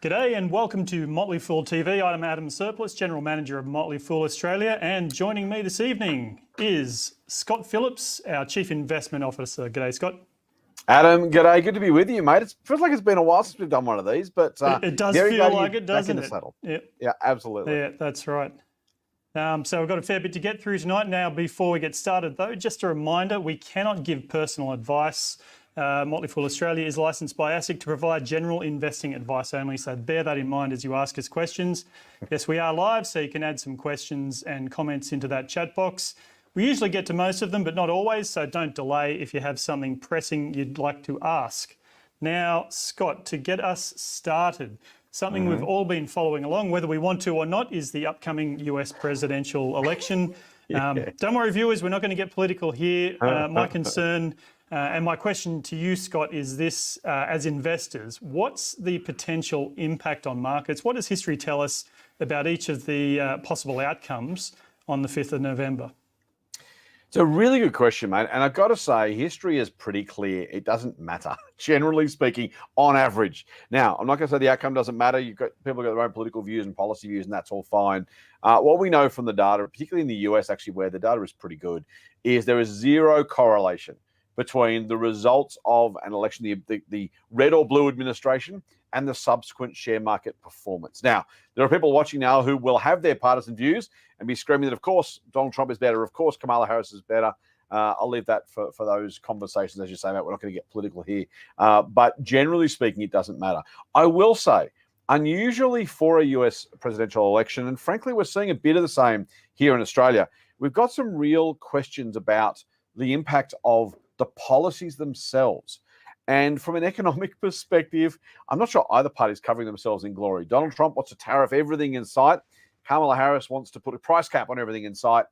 G'day and welcome to Motley Fool TV. I'm Adam Surplus, General Manager of Motley Fool Australia, and joining me this evening is Scott Phillips, our Chief Investment Officer. G'day, Scott. Adam, g'day. Good to be with you, mate. It feels like it's been a while since we've done one of these, but it does feel like it, doesn't it? Yeah, absolutely. Yeah, that's right. So we've got a fair bit to get through tonight. Now, before we get started, though, just a reminder, we cannot give personal advice. Motley Fool Australia is licensed by ASIC to provide general investing advice only, so bear that in mind as you ask us questions. Yes, we are live, so you can add some questions and comments into that chat box. We usually get to most of them, but not always, so don't delay if you have something pressing you'd like to ask. Now, Scott, to get us started, something we've all been following along, whether we want to or not, is the upcoming US presidential election. Don't worry, viewers, we're not going to get political here. My concern and my question to you, Scott, is this, as investors, what's the potential impact on markets? What does history tell us about each of the possible outcomes on the 5th of November? It's a really good question, mate. And I've got to say, history is pretty clear. It doesn't matter, generally speaking, on average. Now, I'm not going to say the outcome doesn't matter. People have got their own political views and policy views, and that's all fine. What we know from the data, particularly in the US, actually, where the data is pretty good, is there is zero correlation between the results of an election, the red or blue administration, and the subsequent share market performance. Now, there are people watching now who will have their partisan views and be screaming that, of course, Donald Trump is better, of course, Kamala Harris is better. I'll leave that for those conversations, as you say, mate. We're not going to get political here. But generally speaking, it doesn't matter. I will say, unusually for a US presidential election, and frankly, we're seeing a bit of the same here in Australia, we've got some real questions about the impact of the policies themselves. And from an economic perspective, I'm not sure either party is covering themselves in glory. Donald Trump wants to tariff everything in sight. Kamala Harris wants to put a price cap on everything in sight.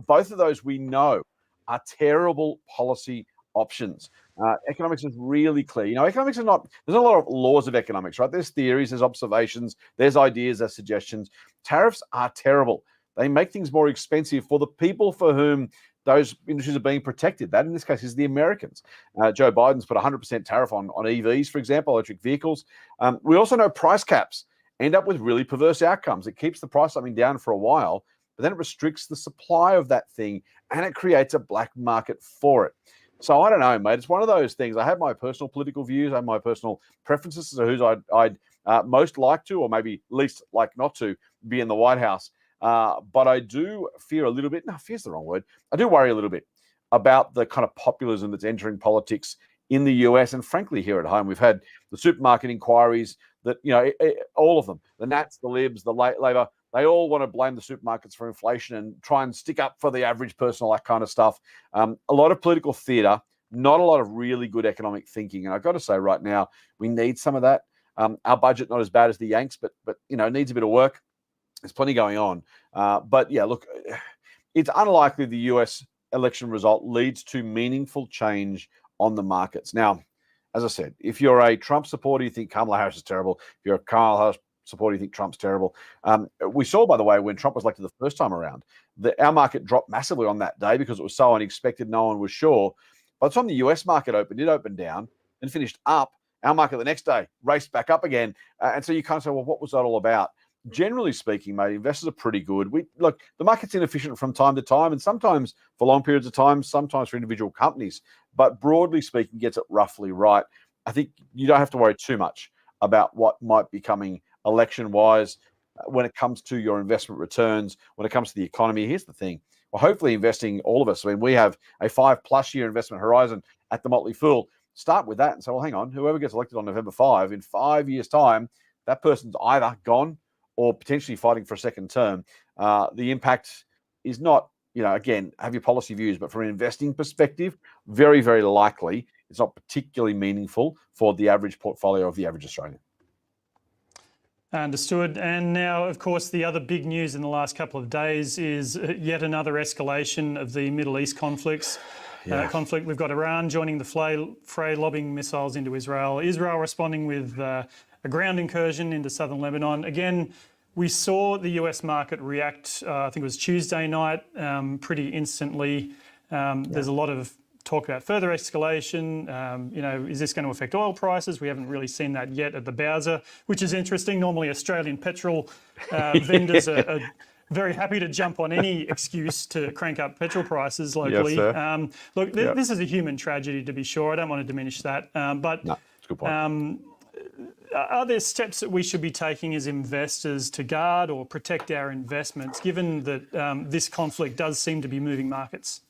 Both of those we know are terrible policy options. Economics is really clear. You know, economics is not, there's a lot of laws of economics, right? There's theories, there's observations, there's ideas, there's suggestions. Tariffs are terrible. They make things more expensive for the people for whom those industries are being protected. That, in this case, is the Americans. Joe Biden's put 100% tariff on EVs, for example, electric vehicles. We also know price caps end up with really perverse outcomes. It keeps the price of something down for a while, but then it restricts the supply of that thing, and it creates a black market for it. So I don't know, mate. It's one of those things. I have my personal political views. I have my personal preferences as to who I'd most like to, or maybe least like not to, be in the White House. But I do fear a little bit, no, fear's the wrong word. I do worry a little bit about the kind of populism that's entering politics in the US. And frankly, here at home, we've had the supermarket inquiries that, you know, all of them, the Nats, the Libs, the Labor, they all want to blame the supermarkets for inflation and try and stick up for the average person, all that kind of stuff. A lot of political theatre, not a lot of really good economic thinking. And I've got to say right now, we need some of that. Our budget, not as bad as the Yanks, but you know, needs a bit of work. There's plenty going on. But yeah, look, it's unlikely the US election result leads to meaningful change on the markets. Now, as I said, if you're a Trump supporter, you think Kamala Harris is terrible. If you're a Kamala Harris supporter, you think Trump's terrible. We saw, by the way, when Trump was elected the first time around, that our market dropped massively on that day because it was so unexpected, no one was sure. By the time the US market opened, it opened down and finished up. Our market the next day raced back up again. And so you kind of say, well, what was that all about? Generally speaking, mate, investors are pretty good. Look, the market's inefficient from time to time, and sometimes for long periods of time, sometimes for individual companies. But broadly speaking, gets it roughly right. I think you don't have to worry too much about what might be coming election-wise when it comes to your investment returns, when it comes to the economy. Here's the thing. Well, hopefully investing, all of us, I mean, we have a 5+ year investment horizon at the Motley Fool. Start with that and say, well, hang on, whoever gets elected on November 5, in 5 years' time, that person's either gone or potentially fighting for a second term. The impact is not, you know, again, have your policy views, but from an investing perspective, very, very likely it's not particularly meaningful for the average portfolio of the average Australian. Understood. And now, of course, the other big news in the last couple of days is yet another escalation of the Middle East conflicts. Conflict. We've got Iran joining the fray, lobbing missiles into Israel. Israel responding with a ground incursion into southern Lebanon. Again, we saw the US market react, I think it was Tuesday night, pretty instantly. There's a lot of talk about further escalation. Is this going to affect oil prices? We haven't really seen that yet at the Bowser, which is interesting. Normally, Australian petrol vendors are very happy to jump on any excuse to crank up petrol prices locally. Yes, Look, this is a human tragedy, to be sure. I don't want to diminish that. But no, that's a good point. Are there steps that we should be taking as investors to guard or protect our investments, given that this conflict does seem to be moving markets?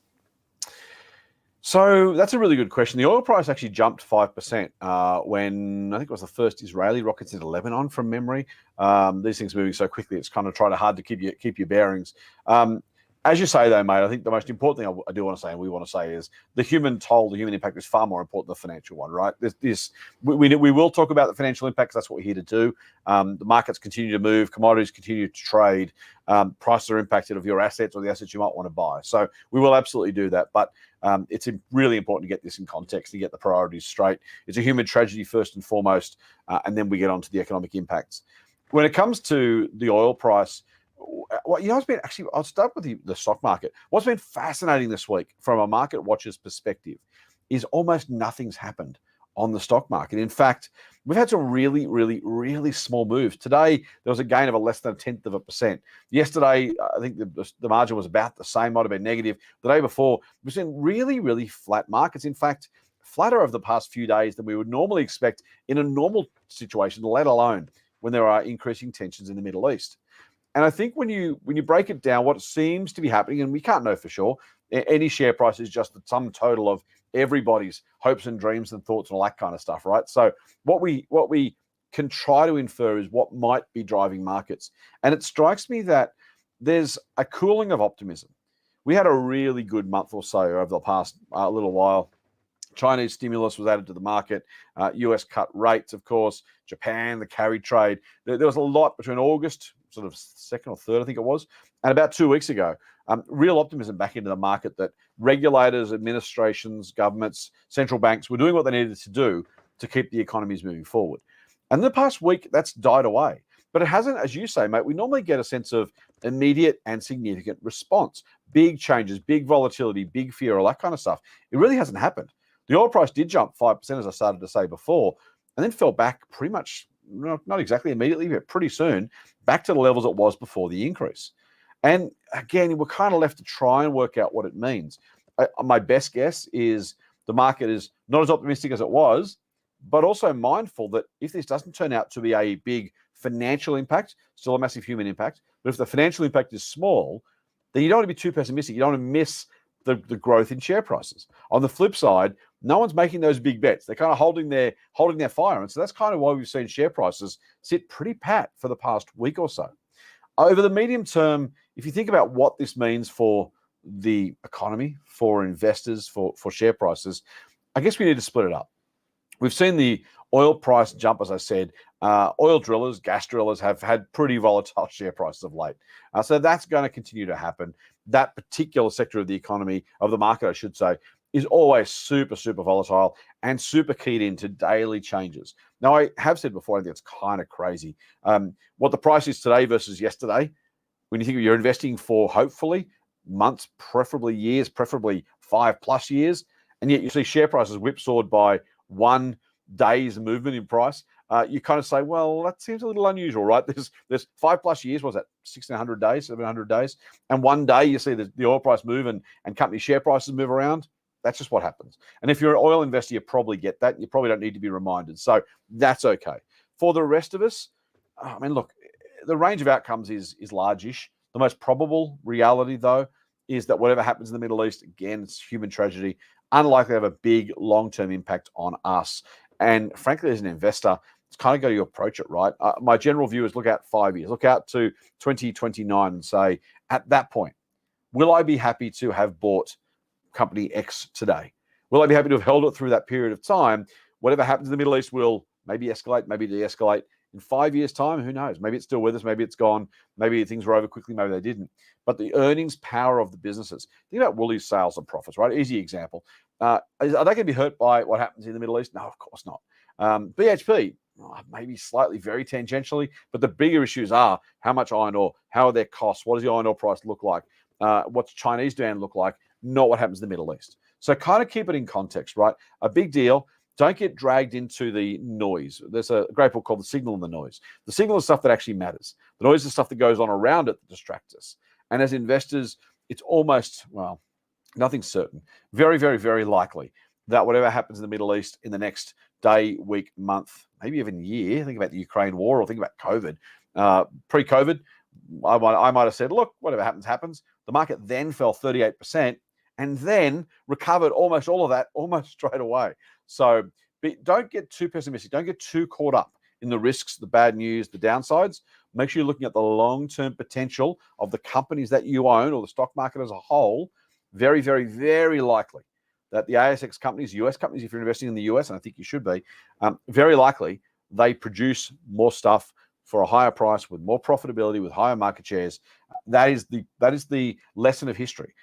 So that's a really good question. The oil price actually jumped 5% when I think it was the first Israeli rockets into Lebanon, from memory. These things moving so quickly, it's kind of hard to keep your bearings. As you say, though, mate, I think the most important thing I do want to say, and we want to say, is the human toll, the human impact is far more important than the financial one, right? We will talk about the financial impact. That's what we're here to do. The markets continue to move, commodities continue to trade, prices are impacted of your assets or the assets you might want to buy. So we will absolutely do that. But it's really important to get this in context, to get the priorities straight. It's a human tragedy first and foremost, and then we get on to the economic impacts. When it comes to the oil price, it's been actually, I'll start with the stock market. What's been fascinating this week from a market watcher's perspective is almost nothing's happened on the stock market. In fact, we've had some really, really, really small moves. Today, there was a gain of less than 0.1%. Yesterday, I think the margin was about the same, might have been negative. The day before, we've seen really, really flat markets. In fact, flatter over the past few days than we would normally expect in a normal situation, let alone when there are increasing tensions in the Middle East. And I think when you break it down, what seems to be happening, and we can't know for sure, any share price is just the sum total of everybody's hopes and dreams and thoughts and all that kind of stuff, right? So what we can try to infer is what might be driving markets. And it strikes me that there's a cooling of optimism. We had a really good month or so over the past little while. Chinese stimulus was added to the market. US cut rates, of course. Japan, the carry trade. There was a lot between August, sort of 2nd or 3rd, I think it was, and about 2 weeks ago. Real optimism back into the market that regulators, administrations, governments, central banks were doing what they needed to do to keep the economies moving forward. And in the past week, that's died away. But it hasn't, as you say, mate, we normally get a sense of immediate and significant response. Big changes, big volatility, big fear, all that kind of stuff. It really hasn't happened. The oil price did jump 5%, as I started to say before, and then fell back pretty much, not exactly immediately, but pretty soon, back to the levels it was before the increase. And again, we're kind of left to try and work out what it means. My best guess is the market is not as optimistic as it was, but also mindful that if this doesn't turn out to be a big financial impact, still a massive human impact, but if the financial impact is small, then you don't want to be too pessimistic. You don't want to miss the growth in share prices. On the flip side, no one's making those big bets. They're kind of holding their fire. And so that's kind of why we've seen share prices sit pretty pat for the past week or so. Over the medium term, if you think about what this means for the economy, for investors, for share prices, I guess we need to split it up. We've seen the oil price jump, as I said. Oil drillers, gas drillers have had pretty volatile share prices of late. So that's going to continue to happen. That particular sector of the economy, of the market, I should say, is always super, super volatile and super keyed into daily changes. Now, I have said before, I think it's kind of crazy. What the price is today versus yesterday, when you think you're investing for hopefully months, preferably years, preferably 5+ years, and yet you see share prices whipsawed by 1 day's movement in price, you kind of say, well, that seems a little unusual, right? There's 5+ years, was that 1,600 days, 700 days? And 1 day you see the oil price move and company share prices move around. That's just what happens. And if you're an oil investor, you probably get that. You probably don't need to be reminded. So that's okay. For the rest of us, I mean, look, the range of outcomes is largish. The most probable reality, though, is that whatever happens in the Middle East, again, it's human tragedy, unlikely to have a big long-term impact on us. And frankly, as an investor, it's kind of got to approach it right. My general view is look out 5 years, look out to 2029 and say, at that point, will I be happy to have bought company X today? Will I be happy to have held it through that period of time? Whatever happens in the Middle East will maybe escalate, maybe de-escalate. In 5 years' time, who knows? Maybe it's still with us, maybe it's gone, maybe things were over quickly, maybe they didn't. But the earnings power of the businesses. Think about Woolies' sales and profits, right? Easy example. Are they going to be hurt by what happens in the Middle East? No, of course not. BHP, maybe slightly, very tangentially, but the bigger issues are how much iron ore, how are their costs, what does the iron ore price look like, what's Chinese demand look like? not what happens in the Middle East. So kind of keep it in context, right? A big deal. Don't get dragged into the noise. There's a great book called The Signal and the Noise. The signal is stuff that actually matters. The noise is stuff that goes on around it that distracts us. And as investors, it's almost, well, nothing's certain. Very, very, very likely that whatever happens in the Middle East in the next day, week, month, maybe even year, think about the Ukraine war or think about COVID. Pre-COVID, I might have said, look, whatever happens, happens. The market then fell 38% and then recovered almost all of that almost straight away. So don't get too pessimistic. Don't get too caught up in the risks, the bad news, the downsides. Make sure you're looking at the long-term potential of the companies that you own or the stock market as a whole. Very, very, very likely that the ASX companies, US companies, if you're investing in the US, and I think you should be, very likely they produce more stuff for a higher price with more profitability, with higher market shares. That is the lesson of history.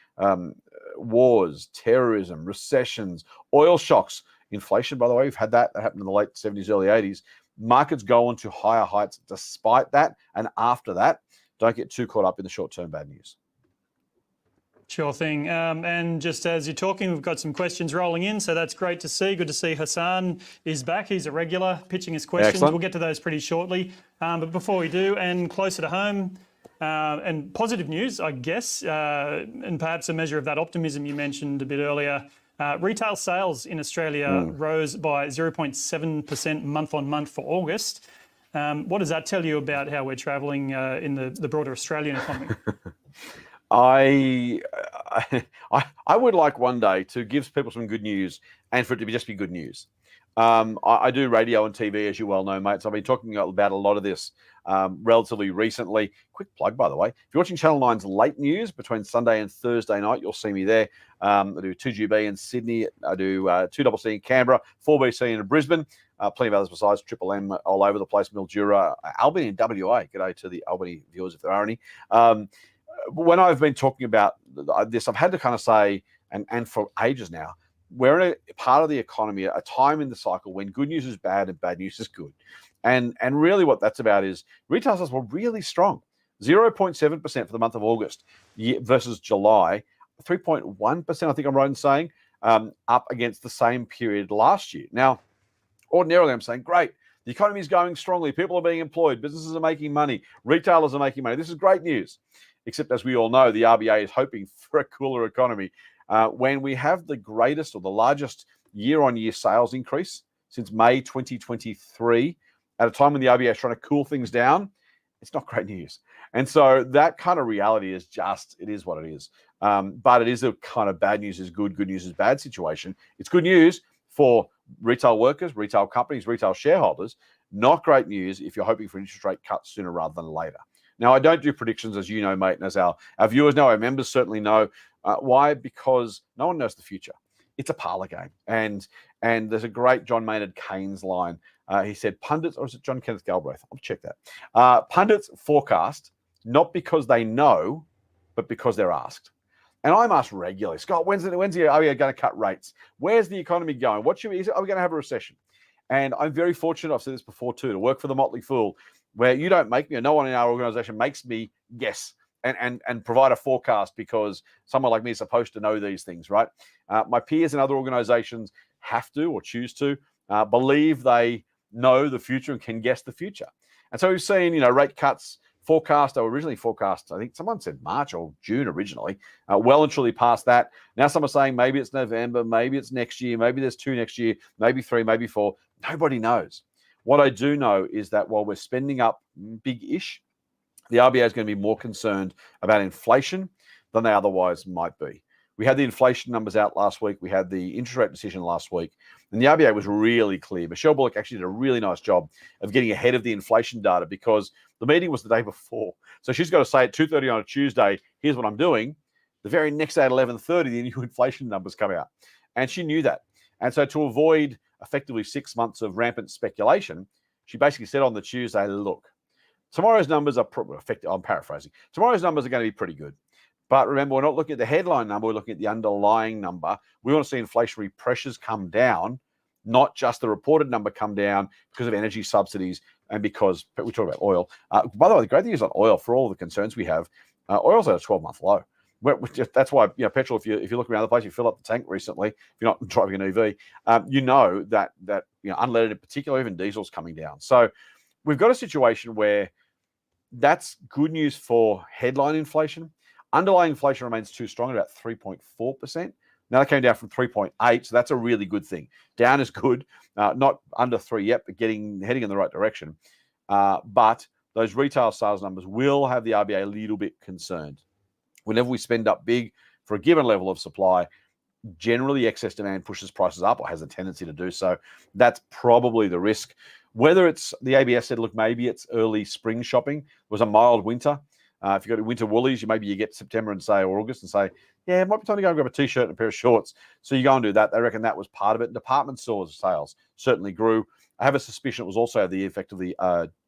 Wars, terrorism, recessions, oil shocks, inflation, by the way, we've had that. That happened in the late 70s, early 80s. Markets go on to higher heights despite that. And after that, don't get too caught up in the short-term bad news. Sure thing. And just as you're talking, we've got some questions rolling in, so that's great to see. Good to see Hassan is back. He's a regular pitching his questions. Excellent. We'll get to those pretty shortly. But before we do, and closer to home, and positive news, I guess, and perhaps a measure of that optimism you mentioned a bit earlier, retail sales in Australia rose by 0.7% month on month for August. What does that tell you about how we're travelling in the broader Australian economy? I would like one day to give people some good news and for it to just be good news. I do radio and TV, as you well know, mates. I've been talking about a lot of this relatively recently. Quick plug, by the way. If you're watching Channel 9's late news between Sunday and Thursday night, you'll see me there. I do 2GB in Sydney. I do 2CC in Canberra, 4BC in Brisbane. Plenty of others besides Triple M all over the place, Mildura, Albany and WA. G'day to the Albany viewers if there are any. When I've been talking about this, I've had to kind of say, and for ages now, we're in a part of the economy, a time in the cycle when good news is bad and bad news is good. And really what that's about is retail sales were really strong. 0.7% for the month of August versus July, 3.1%, I think I'm right in saying, up against the same period last year. Now, ordinarily I'm saying, great, the economy is going strongly, people are being employed, businesses are making money, retailers are making money. This is great news. Except as we all know, the RBA is hoping for a cooler economy. When we have the greatest or the largest year-on-year sales increase since May 2023, at a time when the RBA is trying to cool things down, it's not great news. And so that kind of reality is just, it is what it is. But it is a kind of bad news is good, good news is bad situation. It's good news for retail workers, retail companies, retail shareholders. Not great news if you're hoping for interest rate cuts sooner rather than later. Now, I don't do predictions, as you know, mate, and as our viewers know, our members certainly know. Why? Because no one knows the future. It's a parlor game. And there's a great John Maynard Keynes line. He said, pundits, or is it John Kenneth Galbraith? I'll check that. Pundits forecast not because they know, but because they're asked. And I'm asked regularly, Scott, when's the RBA going to cut rates? Where's the economy going? Are we going to have a recession? And I'm very fortunate, I've said this before too, to work for the Motley Fool, where you don't make me, or no one in our organization makes me guess and provide a forecast because someone like me is supposed to know these things, right? My peers in other organizations have to or choose to believe they know the future and can guess the future. And so we've seen, rate cuts forecast. They were originally forecast, I think someone said March or June originally, well and truly past that. Now some are saying maybe it's November, maybe it's next year, maybe there's 2 next year, maybe 3, maybe 4. Nobody knows. What I do know is that while we're spending up big-ish, the RBA is going to be more concerned about inflation than they otherwise might be. We had the inflation numbers out last week. We had the interest rate decision last week. And the RBA was really clear. Michelle Bullock actually did a really nice job of getting ahead of the inflation data because the meeting was the day before. So she's got to say at 2:30 on a Tuesday, here's what I'm doing. The very next day at 11:30, the new inflation numbers come out. And she knew that. And so to avoid effectively 6 months of rampant speculation, she basically said on the Tuesday, look, tomorrow's numbers are I'm paraphrasing. Tomorrow's numbers are going to be pretty good. But remember, we're not looking at the headline number, we're looking at the underlying number. We want to see inflationary pressures come down, not just the reported number come down because of energy subsidies and because we talk about oil. By the way, the great thing is on oil, for all the concerns we have, oil's at a 12-month low. That's why petrol. If you look around the place, you fill up the tank recently. If you're not driving an EV, you know that unleaded in particular, even diesel's coming down. So we've got a situation where that's good news for headline inflation. Underlying inflation remains too strong at about 3.4%. Now that came down from 3.8, so that's a really good thing. Down is good, not under 3 yet, but heading in the right direction. But those retail sales numbers will have the RBA a little bit concerned. Whenever we spend up big for a given level of supply, generally excess demand pushes prices up or has a tendency to do so. That's probably the risk. Whether it's the ABS said, look, maybe it's early spring shopping. It was a mild winter. If you go to winter woolies, maybe you get September and say, or August and say, yeah, it might be time to go and grab a t-shirt and a pair of shorts. So you go and do that. They reckon that was part of it. Department stores sales certainly grew. I have a suspicion it was also the effect of the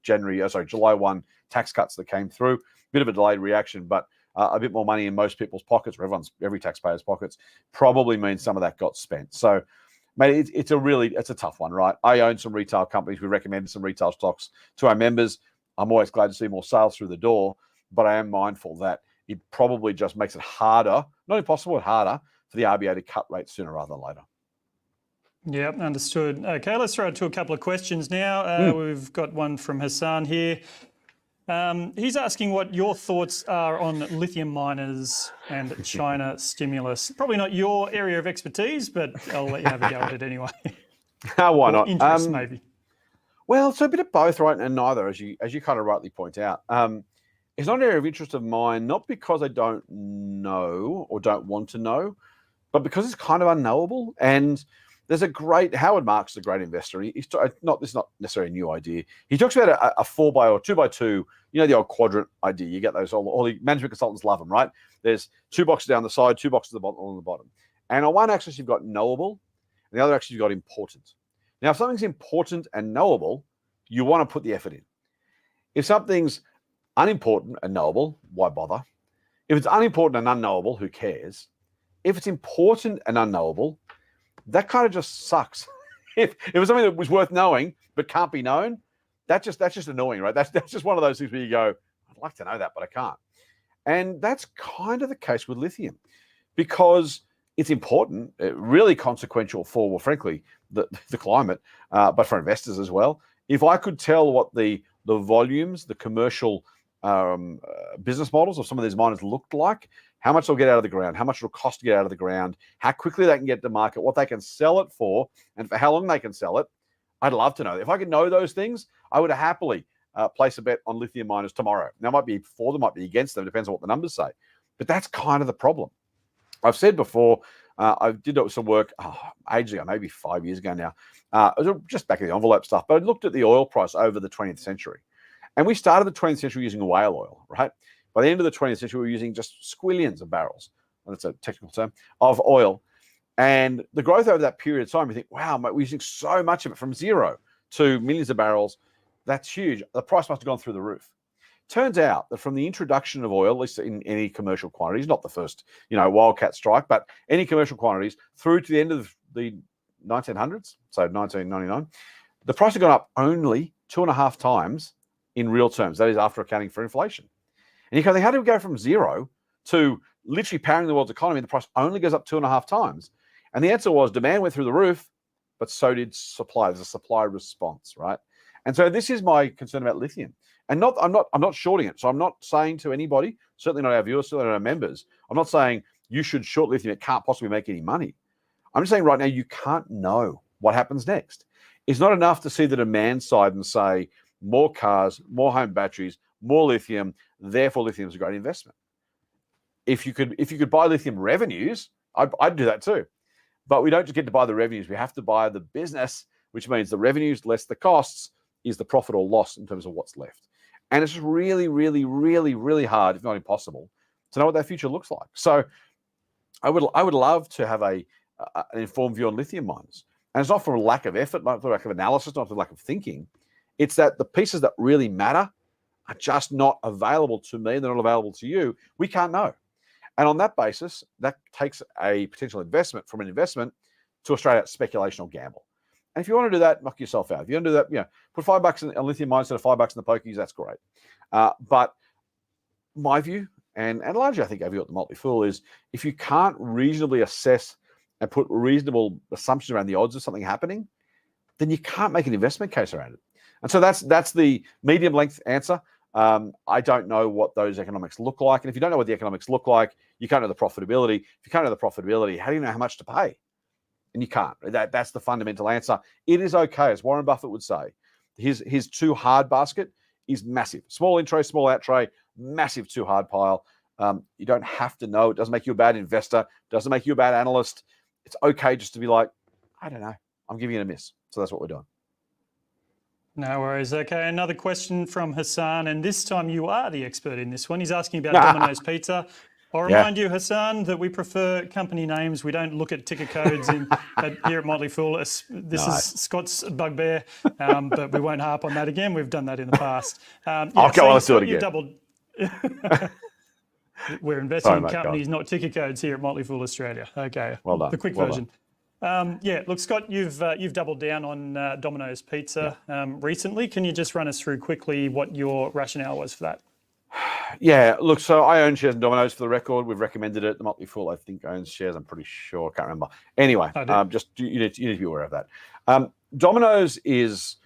July 1 tax cuts that came through. Bit of a delayed reaction, but a bit more money in most people's pockets, or every taxpayer's pockets, probably means some of that got spent. So, mate, it's a tough one, right? I own some retail companies. We recommended some retail stocks to our members. I'm always glad to see more sales through the door, but I am mindful that it probably just makes it harder, not impossible, but harder for the RBA to cut rates sooner rather than later. Yeah, understood. Okay, let's throw it to a couple of questions now. We've got one from Hassan here. He's asking what your thoughts are on lithium miners and China stimulus. Probably not your area of expertise, but I'll let you have a go at it anyway. Why not? Interest, maybe. Well, it's a bit of both, right, and neither, as you kind of rightly point out. It's not an area of interest of mine, not because I don't know or don't want to know, but because it's kind of unknowable. And there's Howard Marks is a great investor. This is not necessarily a new idea. He talks about a 4x or 2x2, the old quadrant idea. You get those, all the management consultants love them, right? There's 2 boxes down the side, 2 boxes on the bottom. And on one axis, you've got knowable, and the other axis, you've got important. Now, if something's important and knowable, you want to put the effort in. If something's unimportant and knowable, why bother? If it's unimportant and unknowable, who cares? If it's important and unknowable, that kind of just sucks. If it was something that was worth knowing but can't be known, that's just annoying, right? That's just one of those things where you go, I'd like to know that, but I can't. And that's kind of the case with lithium, because it's important, really consequential for, well, frankly, the climate, but for investors as well. If I could tell what the volumes, the commercial business models of some of these miners looked like, how much they'll get out of the ground, how much it'll cost to get out of the ground, how quickly they can get to market, what they can sell it for, and for how long they can sell it, I'd love to know. If I could know those things, I would happily place a bet on lithium miners tomorrow. Now, it might be for them, might be against them, depends on what the numbers say. But that's kind of the problem. I've said before, I did some work ages ago, maybe 5 years ago now. It was just back of the envelope stuff, but I looked at the oil price over the 20th century. And we started the 20th century using whale oil, right? By the end of the 20th century, we were using just squillions of barrels, that's a technical term, of oil. And the growth over that period of time, you think, wow, mate, we're using so much of it, from zero to millions of barrels. That's huge. The price must have gone through the roof. Turns out that from the introduction of oil, at least in any commercial quantities, not the first, wildcat strike, but any commercial quantities through to the end of the 1900s, so 1999, the price had gone up only 2.5 times in real terms. That is after accounting for inflation. And you can think, how do we go from zero to literally powering the world's economy? The price only goes up 2.5 times. And the answer was demand went through the roof, but so did supply. There's a supply response, right? And so this is my concern about lithium. And I'm not shorting it. So I'm not saying to anybody, certainly not our viewers, certainly not our members, I'm not saying you should short lithium. It can't possibly make any money. I'm just saying right now, you can't know what happens next. It's not enough to see the demand side and say more cars, more home batteries, more lithium, therefore lithium is a great investment. If you could buy lithium revenues, I'd do that too. But we don't just get to buy the revenues. We have to buy the business, which means the revenues less the costs is the profit or loss in terms of what's left. And it's really, really, really, really hard, if not impossible, to know what that future looks like. So I would love to have an informed view on lithium miners. And it's not for a lack of effort, not for lack of analysis, not for lack of thinking. It's that the pieces that really matter are just not available to me. They're not available to you. We can't know. And on that basis, that takes a potential investment from an investment to a straight out speculation or gamble. And if you want to do that, knock yourself out. If you want to do that, put $5 in lithium miners instead of $5 in the pokies, that's great. But my view, and largely I think over at the Motley Fool is if you can't reasonably assess and put reasonable assumptions around the odds of something happening, then you can't make an investment case around it. And so that's the medium length answer. I don't know what those economics look like. And if you don't know what the economics look like, you can't know the profitability. If you can't know the profitability, how do you know how much to pay? And you can't. That's the fundamental answer. It is okay, as Warren Buffett would say. His too hard basket is massive. Small in tray, small out tray, massive too hard pile. You don't have to know. It doesn't make you a bad investor. It doesn't make you a bad analyst. It's okay just to be like, I don't know. I'm giving it a miss. So that's what we're doing. No worries. Okay, another question from Hassan, and this time you are the expert in this one. He's asking about Domino's Pizza. I'll remind you, Hassan, that we prefer company names. We don't look at ticker codes here at Motley Fool. This is Scott's bugbear, but we won't harp on that again. We've done that in the past. Let's do it again. We're investing in companies, not ticker codes here at Motley Fool Australia. Okay, well done. The quick version. Look, Scott, you've doubled down on Domino's Pizza recently. Can you just run us through quickly what your rationale was for that? Yeah, look, so I own shares in Domino's for the record. We've recommended it. The Motley Fool, I think, owns shares. I'm pretty sure. I can't remember. Anyway, just you need to be aware of that. Domino's is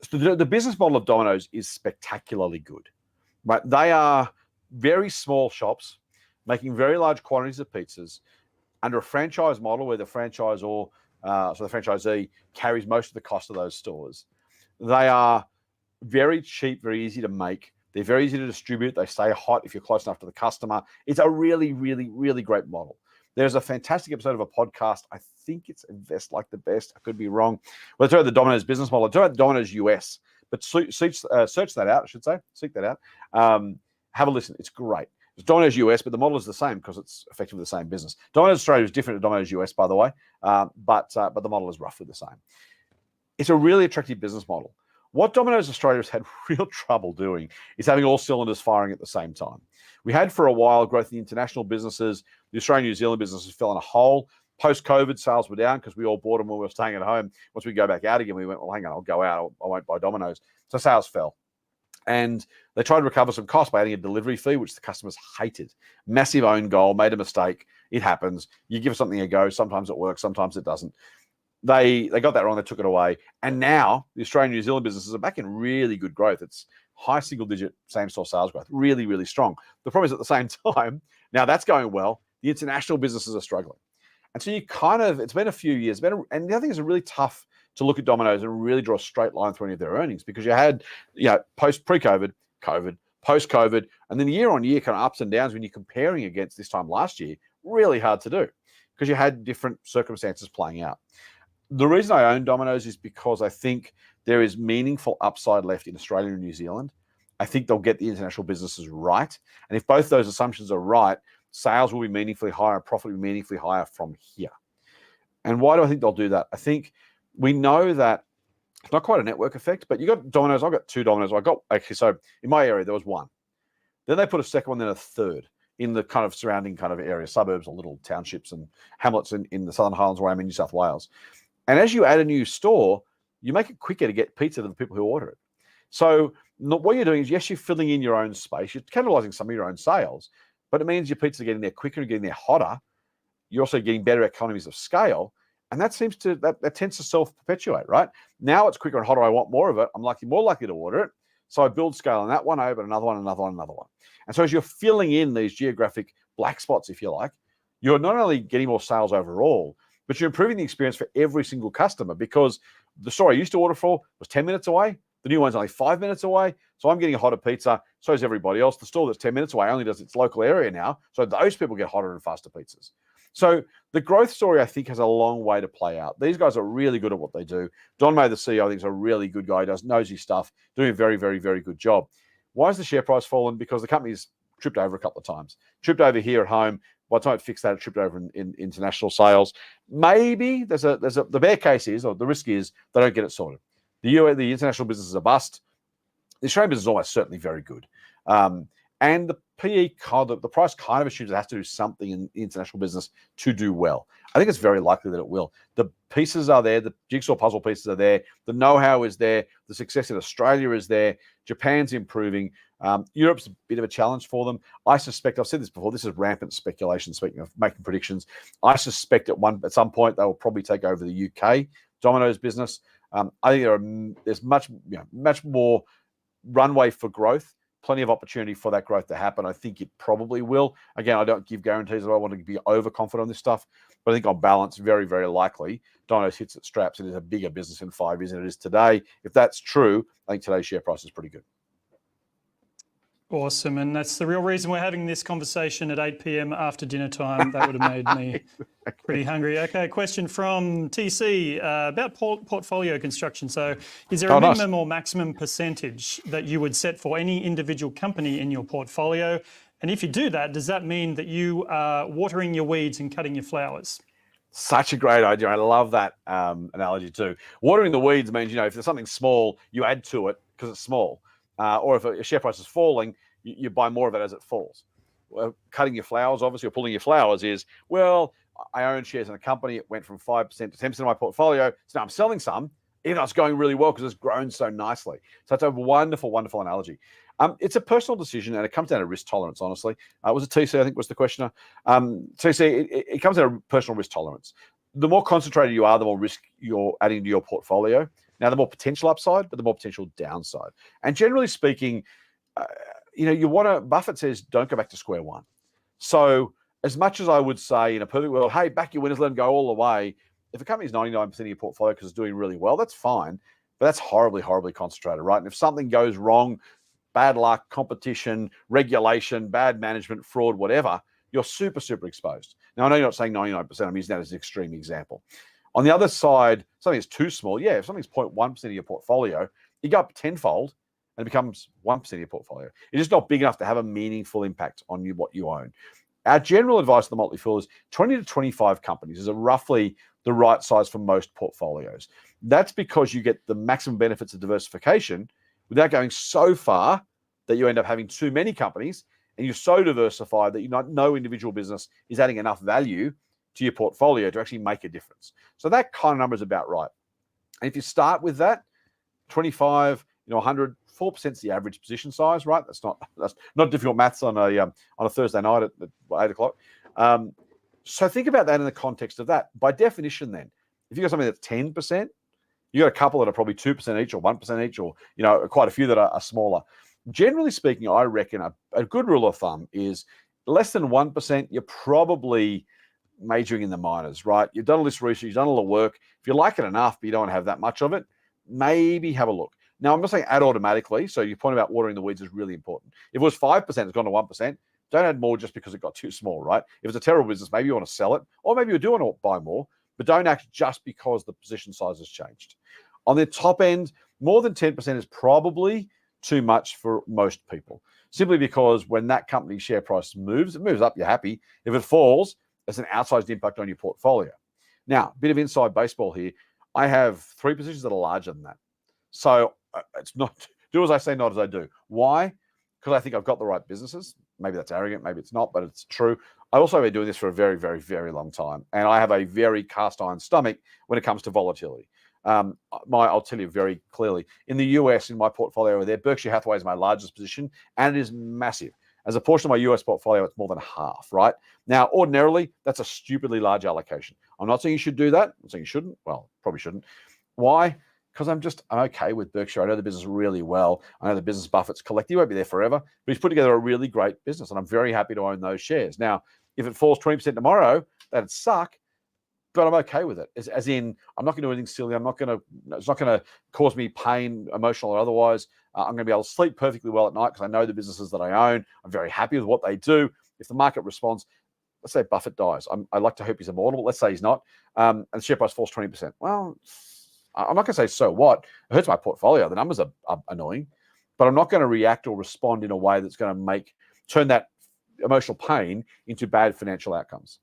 the business model of Domino's is spectacularly good. Right? They are very small shops making very large quantities of pizzas under a franchise model where the franchisor, so the franchisee, carries most of the cost of those stores. They are very cheap, very easy to make. They're very easy to distribute. They stay hot if you're close enough to the customer. It's a really, really, really great model. There's a fantastic episode of a podcast. I think it's Invest Like the Best. I could be wrong. Well, it's about the Domino's business model. It's about the Domino's US. But search that out, I should say. Seek that out. Have a listen. It's great. It's Domino's US, but the model is the same because it's effectively the same business. Domino's Australia is different to Domino's US, by the way, but the model is roughly the same. It's a really attractive business model. What Domino's Australia has had real trouble doing is having all cylinders firing at the same time. We had for a while growth in the international businesses. The Australian New Zealand businesses fell in a hole. Post-COVID, sales were down because we all bought them when we were staying at home. Once we go back out again, we went, well, hang on, I'll go out. I won't buy Domino's. So sales fell. And they tried to recover some costs by adding a delivery fee, which the customers hated. Massive own goal, made a mistake. It happens. You give something a go. Sometimes it works. Sometimes it doesn't. They got that wrong. They took it away. And now the Australian New Zealand businesses are back in really good growth. It's high single-digit same-store sales growth, really, really strong. The problem is at the same time, now that's going well, the international businesses are struggling. And so it's been a few years. And the other thing is really tough to look at Domino's and really draw a straight line through any of their earnings because you had, pre-COVID, COVID, post-COVID, and then year on year kind of ups and downs when you're comparing against this time last year, really hard to do because you had different circumstances playing out. The reason I own Domino's is because I think there is meaningful upside left in Australia and New Zealand. I think they'll get the international businesses right. And if both those assumptions are right, sales will be meaningfully higher, profit will be meaningfully higher from here. And why do I think they'll do that? I think we know that it's not quite a network effect, but you got Domino's. I've got two Domino's. So in my area, there was one. Then they put a second one, then a third in the kind of surrounding kind of area, suburbs or little townships and hamlets in the Southern Highlands where I'm in New South Wales. And as you add a new store, you make it quicker to get pizza to the people who order it. So what you're doing is, yes, you're filling in your own space. You're cannibalizing some of your own sales, but it means your pizza getting there quicker and getting there hotter. You're also getting better economies of scale. And that tends to self-perpetuate, right? Now it's quicker and hotter. I want more of it. I'm more likely to order it. So I build scale on that one. I open another one, another one, another one. And so as you're filling in these geographic black spots, if you like, you're not only getting more sales overall, but you're improving the experience for every single customer because the store I used to order for was 10 minutes away. The new one's only 5 minutes away. So I'm getting a hotter pizza. So is everybody else. The store that's 10 minutes away only does its local area now. So those people get hotter and faster pizzas. So the growth story, I think, has a long way to play out. These guys are really good at what they do. Don May, the CEO, I think, is a really good guy. He knows his stuff, doing a very, very, very good job. Why has the share price fallen? Because the company's tripped over a couple of times. Tripped over here at home. By the time it fixed that, it tripped over in international sales. Maybe the bear case is, or the risk is, they don't get it sorted. The international business is a bust. The Australian business is almost certainly very good. And the PE, the price kind of assumes it has to do something in the international business to do well. I think it's very likely that it will. The pieces are there. The jigsaw puzzle pieces are there. The know-how is there. The success in Australia is there. Japan's improving. Europe's a bit of a challenge for them. I suspect, I've said this before, this is rampant speculation, speaking of making predictions. I suspect at some point they will probably take over the UK Domino's business. I think there's much more runway for growth, plenty of opportunity for that growth to happen. I think it probably will. Again, I don't give guarantees. I don't want to be overconfident on this stuff, but I think on balance, very, very likely, Domino's hits its straps and is a bigger business in 5 years than it is today. If that's true, I think today's share price is pretty good. Awesome. And that's the real reason we're having this conversation at 8 p.m. after dinner time. That would have made me pretty hungry. Okay, question from TC about portfolio construction. So is there a minimum or maximum percentage that you would set for any individual company in your portfolio? And if you do that, does that mean that you are watering your weeds and cutting your flowers? Such a great idea. I love that analogy too. Watering the weeds means, if there's something small, you add to it because it's small. Or if a share price is falling, you buy more of it as it falls. Well, cutting your flowers, obviously, or pulling your flowers is, well, I own shares in a company. It went from 5% to 10% of my portfolio. So now I'm selling some, even though it's going really well because it's grown so nicely. So it's a wonderful, wonderful analogy. It's a personal decision, and it comes down to risk tolerance, honestly. Was it TC, I think, was the questioner? TC, it comes down to personal risk tolerance. The more concentrated you are, the more risk you're adding to your portfolio. Now, the more potential upside, but the more potential downside. And generally speaking, Buffett says, don't go back to square one. So as much as I would say in a perfect world, hey, back your winners, let them go all the way. If a company's 99% of your portfolio because it's doing really well, that's fine. But that's horribly, horribly concentrated, right? And if something goes wrong, bad luck, competition, regulation, bad management, fraud, whatever, you're super, super exposed. Now, I know you're not saying 99%. I'm using that as an extreme example. On the other side, something that's too small. Yeah, if something's 0.1% of your portfolio, you go up tenfold and it becomes 1% of your portfolio. It's just not big enough to have a meaningful impact on what you own. Our general advice to the Motley Fool is 20 to 25 companies is roughly the right size for most portfolios. That's because you get the maximum benefits of diversification without going so far that you end up having too many companies and you're so diversified that no individual business is adding enough value to your portfolio to actually make a difference. So that kind of number is about right. And if you start with that, 25, 100, 4% is the average position size, right? That's not difficult maths on a Thursday night at 8 o'clock. So think about that in the context of that. By definition, then, if you've got something that's 10%, you've got a couple that are probably 2% each or 1% each, or quite a few that are smaller. Generally speaking, I reckon a good rule of thumb is less than 1%, you're probably majoring in the minors, right? You've done all this research, you've done all the work. If you like it enough, but you don't want to have that much of it, maybe have a look. Now, I'm not saying add automatically. So your point about watering the weeds is really important. If it was 5%, it's gone to 1%. Don't add more just because it got too small, right? If it's a terrible business, maybe you want to sell it, or maybe you do want to buy more, but don't act just because the position size has changed. On the top end, more than 10% is probably too much for most people, simply because when that company's share price moves, it moves up, you're happy. If it falls, there's an outsized impact on your portfolio. Now, a bit of inside baseball here. I have 3 positions that are larger than that. So it's not do as I say, not as I do. Why? Because I think I've got the right businesses. Maybe that's arrogant, maybe it's not, but it's true. I also have been doing this for a very, very, very long time. And I have a very cast iron stomach when it comes to volatility. I'll tell you very clearly, in the US, in my portfolio over there, Berkshire Hathaway is my largest position, and it is massive. As a portion of my US portfolio, it's more than half, right? Now, ordinarily, that's a stupidly large allocation. I'm not saying you should do that. I'm saying you shouldn't. Well, probably shouldn't. Why? Because I'm okay with Berkshire. I know the business really well. I know the business Buffett's collected. He won't be there forever, but he's put together a really great business, and I'm very happy to own those shares. Now, if it falls 20% tomorrow, that'd suck, but I'm okay with it. As in, I'm not going to do anything silly. It's not going to cause me pain, emotional or otherwise. I'm going to be able to sleep perfectly well at night because I know the businesses that I own. I'm very happy with what they do. If the market responds, let's say Buffett dies. I'd like to hope he's immortal, but let's say he's not. And the share price falls 20%. Well, I'm not going to say, so what? It hurts my portfolio. The numbers are annoying, but I'm not going to react or respond in a way that's going to turn that emotional pain into bad financial outcomes.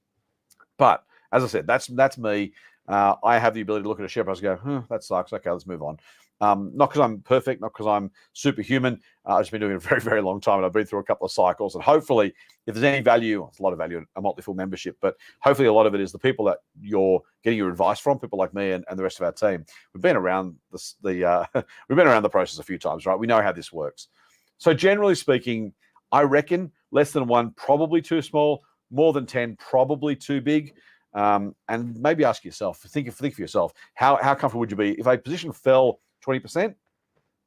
But as I said, that's me. I have the ability to look at a share price and go, that sucks. Okay, let's move on. Not because I'm perfect, not because I'm superhuman. I've just been doing it a very, very long time, and I've been through a couple of cycles. And hopefully, if there's any value, it's a lot of value in a Motley Fool membership, but hopefully a lot of it is the people that you're getting your advice from, people like me and the rest of our team. We've been around we've been around the process a few times, right? We know how this works. So generally speaking, I reckon less than 1, probably too small. More than 10, probably too big. And maybe ask yourself, think for yourself, how comfortable would you be if a position fell 20%?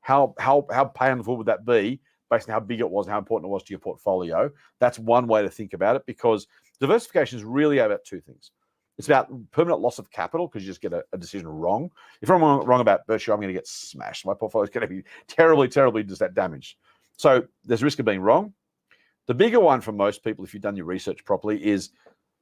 How painful would that be based on how big it was and how important it was to your portfolio? That's one way to think about it, because diversification is really about two things. It's about permanent loss of capital because you just get a decision wrong. If I'm wrong about Berkshire, I'm going to get smashed. My portfolio is going to be terribly, terribly damaged. So there's risk of being wrong. The bigger one for most people, if you've done your research properly, is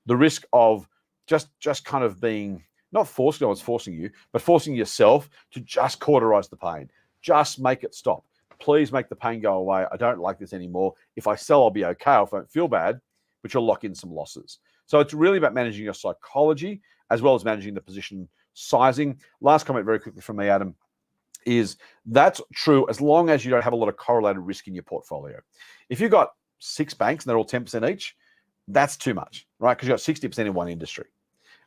the risk of just kind of being, not forced, no one's forcing you, but forcing yourself to just cauterize the pain. Just make it stop. Please make the pain go away. I don't like this anymore. If I sell, I'll be okay. I won't feel bad, but you'll lock in some losses. So it's really about managing your psychology as well as managing the position sizing. Last comment very quickly from me, Adam, is that's true as long as you don't have a lot of correlated risk in your portfolio. If you've got 6 banks and they're all 10% each, that's too much, right? Because you've got 60% in one industry.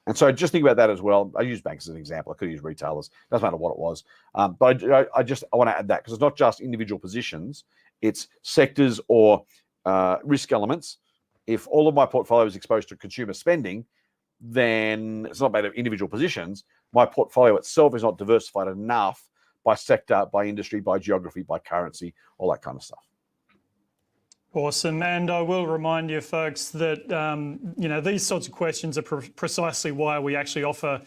And so just think about that as well. I use banks as an example. I could use retailers. Doesn't matter what it was. But I want to add that because it's not just individual positions. It's sectors or risk elements. If all of my portfolio is exposed to consumer spending, then it's not about individual positions. My portfolio itself is not diversified enough by sector, by industry, by geography, by currency, all that kind of stuff. Awesome. And I will remind you, folks, that these sorts of questions are precisely why we actually offer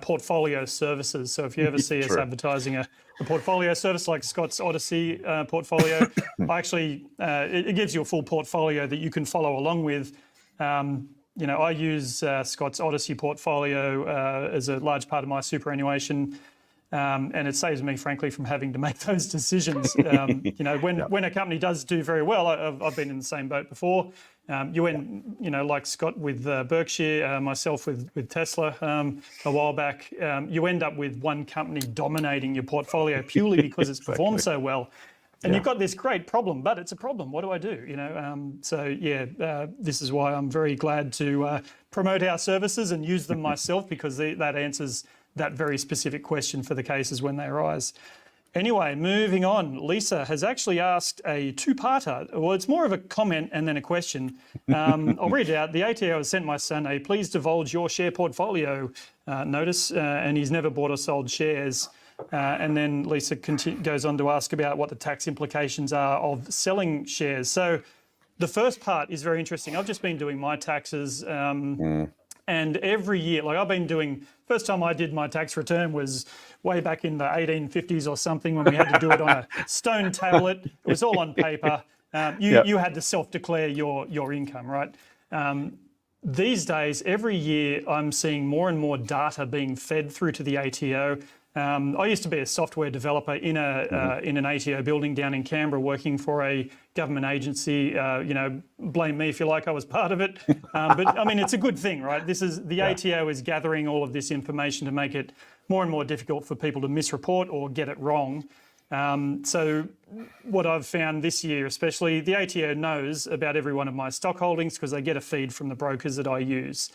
portfolio services. So if you ever see us advertising a portfolio service like Scott's Odyssey portfolio, it gives you a full portfolio that you can follow along with. I use Scott's Odyssey portfolio as a large part of my superannuation. And it saves me, frankly, from having to make those decisions. When a company does do very well, I've been in the same boat before. Like Scott with Berkshire, myself with Tesla a while back, you end up with one company dominating your portfolio purely because it's performed so well. And you've got this great problem, but it's a problem. What do I do? This is why I'm very glad to promote our services and use them myself, because that answers that very specific question for the cases when they arise. Anyway, moving on. Lisa has actually asked a two-parter. Well, it's more of a comment and then a question. I'll read it out. The ATO has sent my son a please divulge your share portfolio notice, and he's never bought or sold shares. And then Lisa goes on to ask about what the tax implications are of selling shares. So the first part is very interesting. I've just been doing my taxes. And every year, first time I did my tax return was way back in the 1850s or something, when we had to do it on a stone tablet. It was all on paper. You had to self-declare your income, right? These days, every year, I'm seeing more and more data being fed through to the ATO. I used to be a software developer in an ATO building down in Canberra, working for a government agency. Blame me if you like, I was part of it. But I mean, it's a good thing, right? The ATO is gathering all of this information to make it more and more difficult for people to misreport or get it wrong. So what I've found this year, especially, the ATO knows about every one of my stock holdings because they get a feed from the brokers that I use.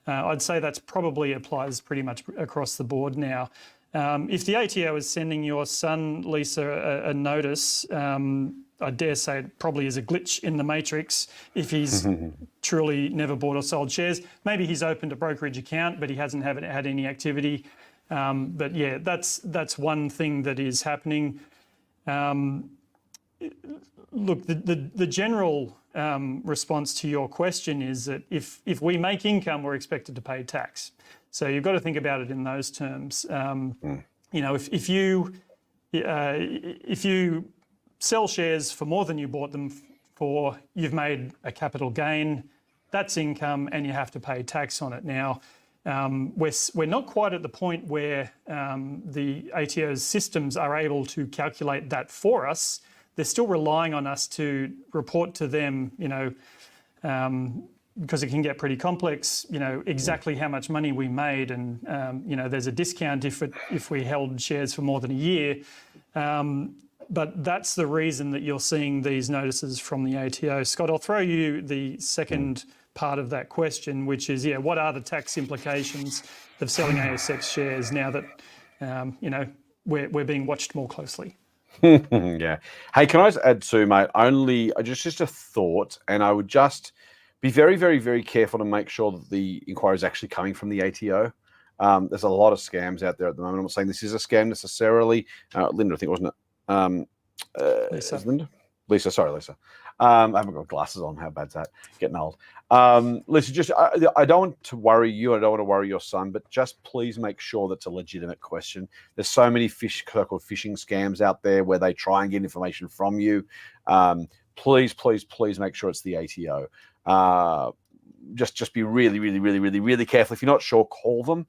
I'd say that's probably applies pretty much across the board now. If the ATO is sending your son, Lisa, a notice, I dare say it probably is a glitch in the matrix if he's truly never bought or sold shares. Maybe he's opened a brokerage account, but he hasn't had any activity. But yeah, that's one thing that is happening. Look, the general response to your question is that if we make income, we're expected to pay tax. So you've got to think about it in those terms. If you sell shares for more than you bought them for, you've made a capital gain. That's income, and you have to pay tax on it. Now, we're not quite at the point where the ATO's systems are able to calculate that for us. They're still relying on us to report to them, because it can get pretty complex, exactly how much money we made, and there's a discount if we held shares for more than a year. But that's the reason that you're seeing these notices from the ATO. Scott, I'll throw you the second part of that question, which is, what are the tax implications of selling ASX shares now that we're being watched more closely? Yeah. Hey, can I just add too, mate? Only just a thought, and I would just be very, very, very careful to make sure that the inquiry is actually coming from the ATO. There's a lot of scams out there at the moment. I'm not saying this is a scam necessarily. Linda, I think, wasn't it? Lisa. Is Linda? Lisa, sorry, Lisa. I haven't got glasses on. How bad's that? Getting old. Lisa, just I don't want to worry you. I don't want to worry your son, but just please make sure that's a legitimate question. There's so many so-called phishing scams out there where they try and get information from you. Please, please, please make sure it's the ATO. Just be really, really, really, really, really careful. If you're not sure, call them.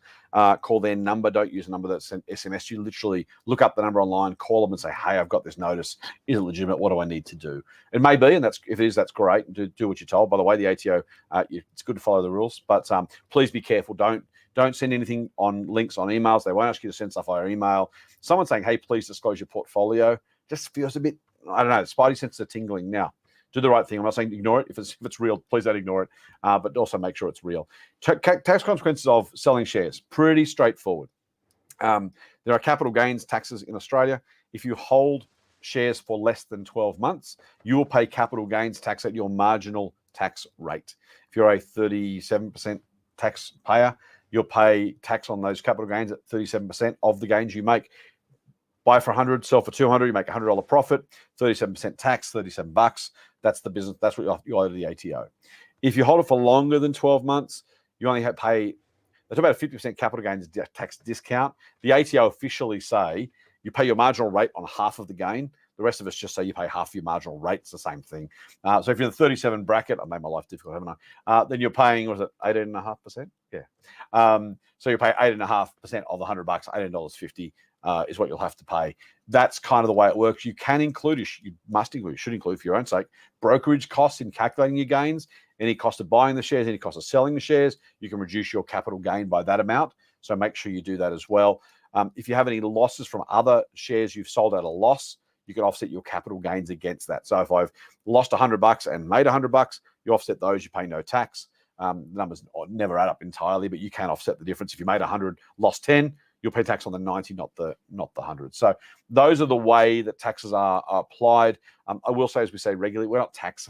Call their number. Don't use a number that's sent SMS. You literally look up the number online, call them and say, hey, I've got this notice. Is it legitimate? What do I need to do? It may be, and if it is, that's great. Do what you're told. By the way, the ATO, it's good to follow the rules, but please be careful. Don't send anything on links on emails. They won't ask you to send stuff via email. Someone saying, hey, please disclose your portfolio just feels a bit, I don't know, spidey senses are tingling now. Do the right thing. I'm not saying ignore it. If it's real, please don't ignore it. But also make sure it's real. Tax consequences of selling shares, pretty straightforward. There are capital gains taxes in Australia. If you hold shares for less than 12 months, you will pay capital gains tax at your marginal tax rate. If you're a 37% taxpayer, you'll pay tax on those capital gains at 37% of the gains you make. Buy for 100, sell for 200, you make a $100 profit, 37% tax, $37. That's the business. That's what you owe to the ATO. If you hold it for longer than 12 months, you only have to pay, that's about a 50% capital gains tax discount. The ATO officially say you pay your marginal rate on half of the gain. The rest of us just say you pay half your marginal rate. It's the same thing. So if you're in the 37 bracket, I made my life difficult, haven't I? Then you're paying, was it 18.5%? Yeah. So you pay 8.5% of the $100, $18.50. Is what you'll have to pay. That's kind of the way it works. You can include, you must include, you should include for your own sake, brokerage costs in calculating your gains, any cost of buying the shares, any cost of selling the shares. You can reduce your capital gain by that amount. So make sure you do that as well. If you have any losses from other shares you've sold at a loss, you can offset your capital gains against that. So if I've lost $100 and made $100, you offset those, you pay no tax. Numbers never add up entirely, but you can offset the difference. If you made 100, lost 10, you'll pay tax on the 90, not the 100. So those are the way that taxes are applied. I will say, as we say regularly, we're not tax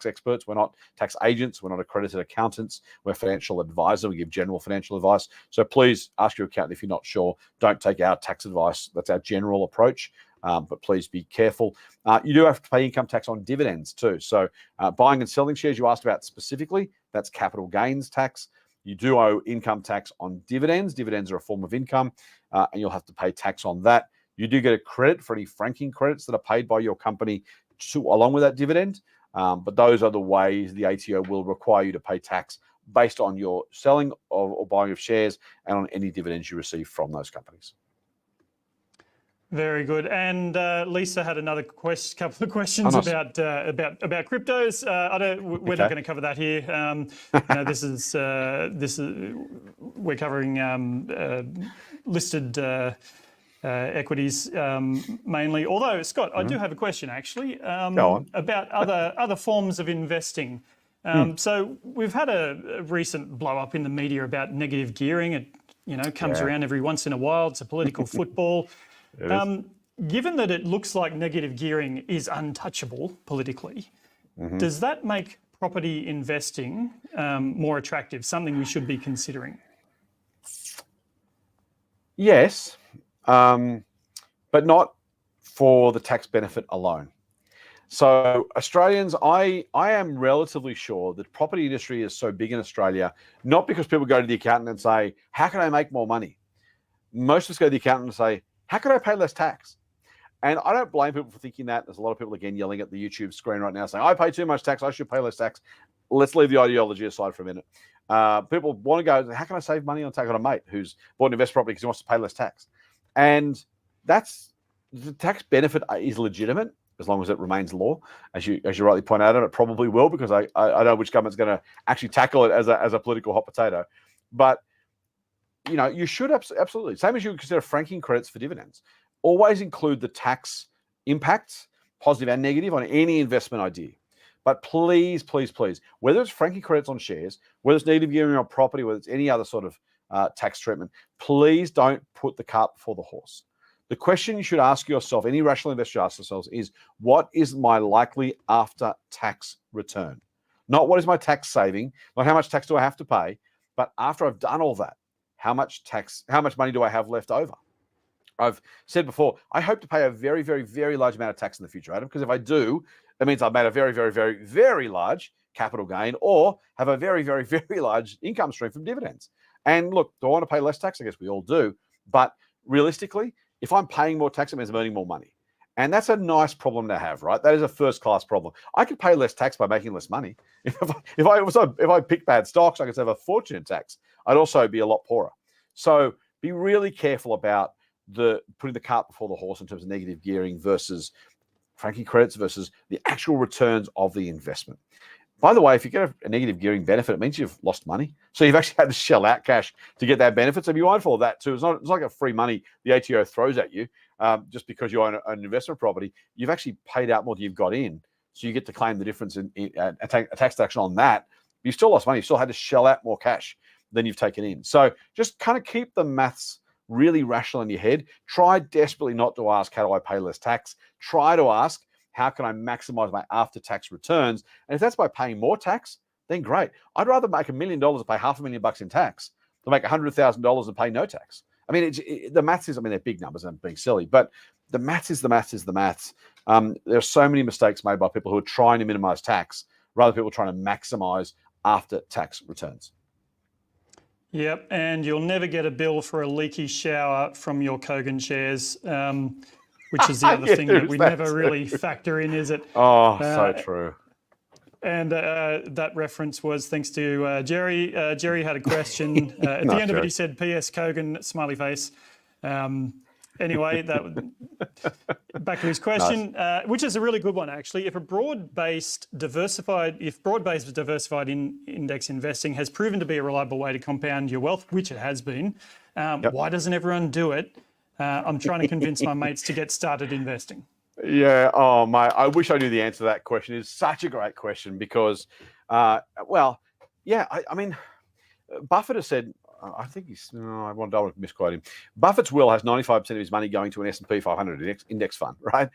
experts. We're not tax agents. We're not accredited accountants. We're financial advisor. We give general financial advice. So please ask your accountant if you're not sure. Don't take our tax advice. That's our general approach. But please be careful. You do have to pay income tax on dividends too. So buying and selling shares you asked about specifically, that's capital gains tax. You do owe income tax on dividends. Dividends are a form of income, and you'll have to pay tax on that. You do get a credit for any franking credits that are paid by your company along with that dividend. But those are the ways the ATO will require you to pay tax based on your selling or buying of shares and on any dividends you receive from those companies. Very good. And Lisa had another couple of questions about cryptos. We're not going to cover that here. This is we're covering listed equities mainly. Although Scott, I do have a question actually about other forms of investing. So we've had a recent blow up in the media about negative gearing. It comes around every once in a while. It's a political football. Given that it looks like negative gearing is untouchable politically, does that make property investing more attractive, something we should be considering? Yes, but not for the tax benefit alone. So Australians, I am relatively sure that property industry is so big in Australia, not because people go to the accountant and say, how can I make more money? Most of us go to the accountant and say, how can I pay less tax? And I don't blame people for thinking that. There's a lot of people, again, yelling at the YouTube screen right now saying, I pay too much tax, I should pay less tax. Let's leave the ideology aside for a minute. People want to go, how can I save money on tax? I got a mate who's bought an investment property because he wants to pay less tax. And that's, the tax benefit is legitimate as long as it remains law. As you rightly point out, and it probably will, because I know which government's going to actually tackle it as a political hot potato. But you should absolutely, same as you consider franking credits for dividends, always include the tax impacts, positive and negative, on any investment idea. But please, please, please, whether it's franking credits on shares, whether it's negative gearing on property, whether it's any other sort of tax treatment, please don't put the cart before the horse. The question you should ask yourself, any rational investor should ask themselves, is what is my likely after-tax return? Not what is my tax saving, not how much tax do I have to pay, but after I've done all that, how much money do I have left over? I've said before, I hope to pay a very, very, very large amount of tax in the future, Adam, because if I do, that means I've made a very, very, very, very large capital gain or have a very, very, very large income stream from dividends. And look, do I want to pay less tax? I guess we all do. But realistically, if I'm paying more tax, it means I'm earning more money. And that's a nice problem to have, right? That is a first-class problem. I could pay less tax by making less money. If I pick bad stocks, I could save a fortune in tax. I'd also be a lot poorer. So be really careful about putting the cart before the horse in terms of negative gearing versus franking credits versus the actual returns of the investment. By the way, if you get a negative gearing benefit, it means you've lost money. So you've actually had to shell out cash to get that benefit. So be mindful of that too. It's like a free money the ATO throws at you just because you own an investment property. You've actually paid out more than you've got in. So you get to claim the difference in a tax deduction on that. You still lost money. You still had to shell out more cash than you've taken in. So just kind of keep the maths really rational in your head. Try desperately not to ask, how do I pay less tax? Try to ask, how can I maximize my after-tax returns? And if that's by paying more tax, then great. I'd rather make $1 million and pay $500,000 in tax than make $100,000 and pay no tax. I mean, the maths is, I mean, they're big numbers and I'm being silly, but the maths is the maths is the maths. There are so many mistakes made by people who are trying to minimize tax rather than people trying to maximize after-tax returns. Yep, and you'll never get a bill for a leaky shower from your Kogan shares. Which is the other thing that we never really factor in, is it? Oh, so true. And that reference was thanks to Jerry. Jerry had a question. At the end of it, he said, P.S. Kogan, smiley face. Anyway, back to his question, nice. Which is a really good one, actually. If broad-based diversified index investing has proven to be a reliable way to compound your wealth, which it has been, why doesn't everyone do it? I'm trying to convince my mates to get started investing. Yeah. Oh, mate, I wish I knew the answer to that question. It's such a great question because, I mean, Buffett has said, I think I don't want to misquote him. Buffett's will has 95% of his money going to an S&P 500 index fund, right?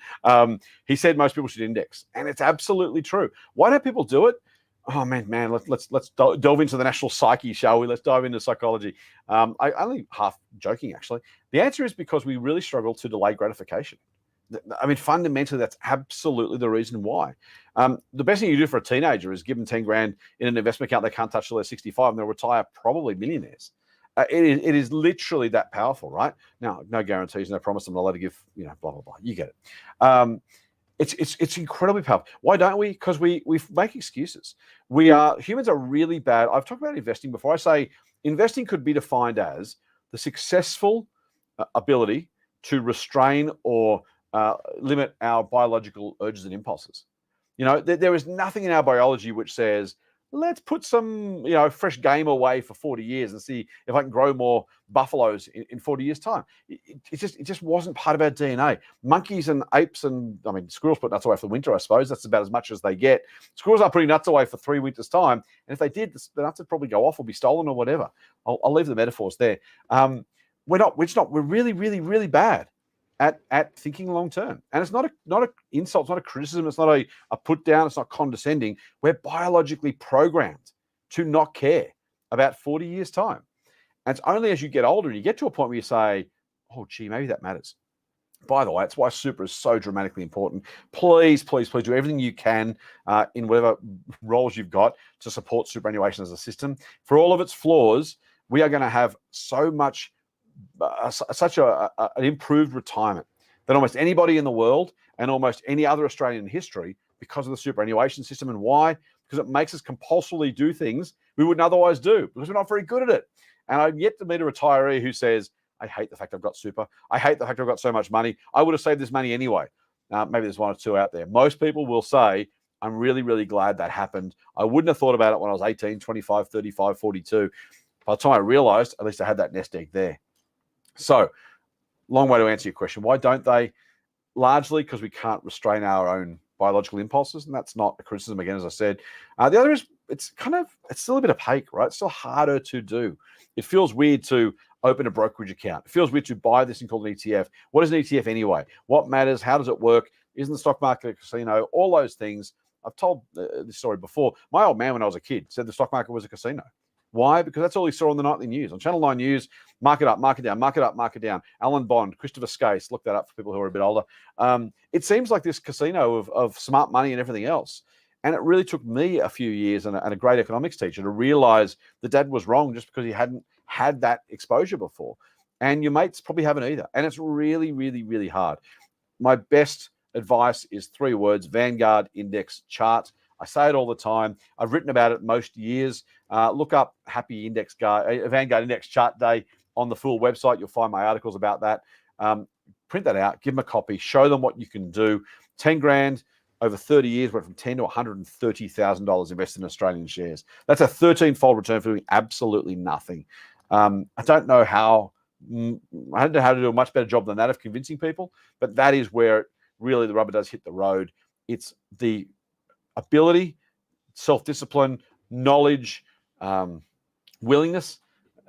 He said most people should index, and it's absolutely true. Why don't people do it? Oh man, let's delve into the national psyche, shall we? Let's dive into psychology. I only half joking, actually. The answer is because we really struggle to delay gratification. I mean, fundamentally, that's absolutely the reason why. The best thing you do for a teenager is give them 10 grand in an investment account they can't touch till they're 65, and they'll retire probably millionaires. It is literally that powerful, right? Now, no guarantees, no promise. I'm not allowed to give, blah blah blah. You get it. It's incredibly powerful. Why don't we? Because we make excuses. Humans are really bad. I've talked about investing before. I say investing could be defined as the successful ability to restrain or limit our biological urges and impulses. There is nothing in our biology which says, let's put some, fresh game away for 40 years and see if I can grow more buffaloes in 40 years' time. It just wasn't part of our DNA. Monkeys and apes and, squirrels put nuts away for the winter, I suppose. That's about as much as they get. Squirrels aren't putting nuts away for 3 winters' time. And if they did, the nuts would probably go off or be stolen or whatever. I'll leave the metaphors there. We're really, really, really bad at thinking long term. And it's not an insult, it's not a criticism, it's not a put down, it's not condescending. We're biologically programmed to not care about 40 years' time. And it's only as you get older and you get to a point where you say, oh, gee, maybe that matters. By the way, it's why super is so dramatically important. Please, please, please do everything you can in whatever roles you've got to support superannuation as a system. For all of its flaws, we are going to have such an improved retirement than almost anybody in the world and almost any other Australian in history because of the superannuation system. And why? Because it makes us compulsorily do things we wouldn't otherwise do because we're not very good at it. And I've yet to meet a retiree who says, I hate the fact I've got super. I hate the fact I've got so much money. I would have saved this money anyway. Maybe there's one or two out there. Most people will say, I'm really, really glad that happened. I wouldn't have thought about it when I was 18, 25, 35, 42. By the time I realized, at least I had that nest egg there. So, long way to answer your question. Why don't they? Largely because we can't restrain our own biological impulses, and that's not a criticism, again, as I said. The other is it's still a bit opaque, right? It's still harder to do. It feels weird to open a brokerage account. It feels weird to buy this thing called an ETF. What is an ETF anyway? What matters? How does it work? Isn't the stock market a casino? All those things. I've told this story before. My old man, when I was a kid, said the stock market was a casino. Why? Because that's all he saw on the nightly news. On Channel 9 News, market up, market down, market up, market down. Alan Bond, Christopher Skase, look that up for people who are a bit older. It seems like this casino of smart money and everything else. And it really took me a few years and a great economics teacher to realize that Dad was wrong just because he hadn't had that exposure before. And your mates probably haven't either. And it's really, really, really hard. My best advice is 3 words: Vanguard Index Chart. I say it all the time. I've written about it most years. Look up Happy Index Vanguard Index Chart Day on the full website. You'll find my articles about that. Print that out, give them a copy, show them what you can do. 10 grand over 30 years went from $10,000 to $130,000 invested in Australian shares. That's a 13-fold return for doing absolutely nothing. I don't know how to do a much better job than that of convincing people, but that is where really the rubber does hit the road. It's the ability, self-discipline, knowledge, willingness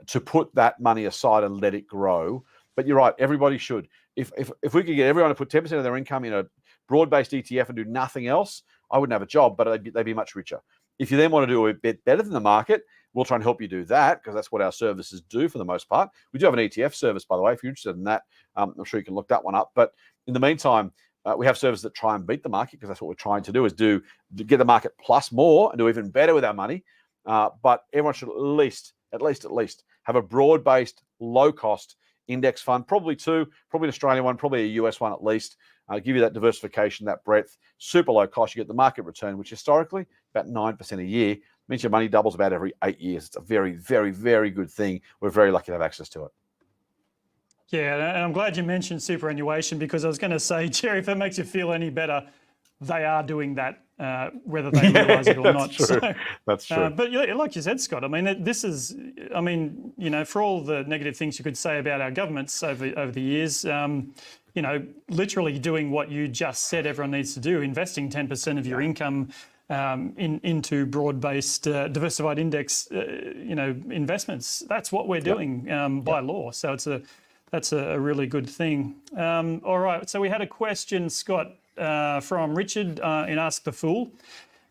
to put that money aside and let it grow. But you're right, everybody should. If we could get everyone to put 10% of their income in a broad-based ETF and do nothing else, I wouldn't have a job, but they'd be much richer. If you then want to do a bit better than the market, we'll try and help you do that, because that's what our services do for the most part. We do have an ETF service, by the way, if you're interested in that. I'm sure you can look that one up. But in the meantime, we have services that try and beat the market, because that's what we're trying to do, is get the market plus more and do even better with our money. But everyone should at least have a broad-based, low-cost index fund, probably an Australian one, probably a US one at least. Give you that diversification, that breadth, super low cost. You get the market return, which historically about 9% a year. Means your money doubles about every 8 years. It's a very, very, very good thing. We're very lucky to have access to it. Yeah, and I'm glad you mentioned superannuation, because I was going to say, Jerry, if it makes you feel any better, they are doing that, whether they realise it or not. True. So, that's true. But like you said, Scott, I mean, this is, for all the negative things you could say about our governments over the years, literally doing what you just said everyone needs to do, investing 10% of your income into broad-based, diversified index, investments. That's what we're doing by law. So that's a really good thing. All right. So we had a question, Scott, from Richard in Ask the Fool.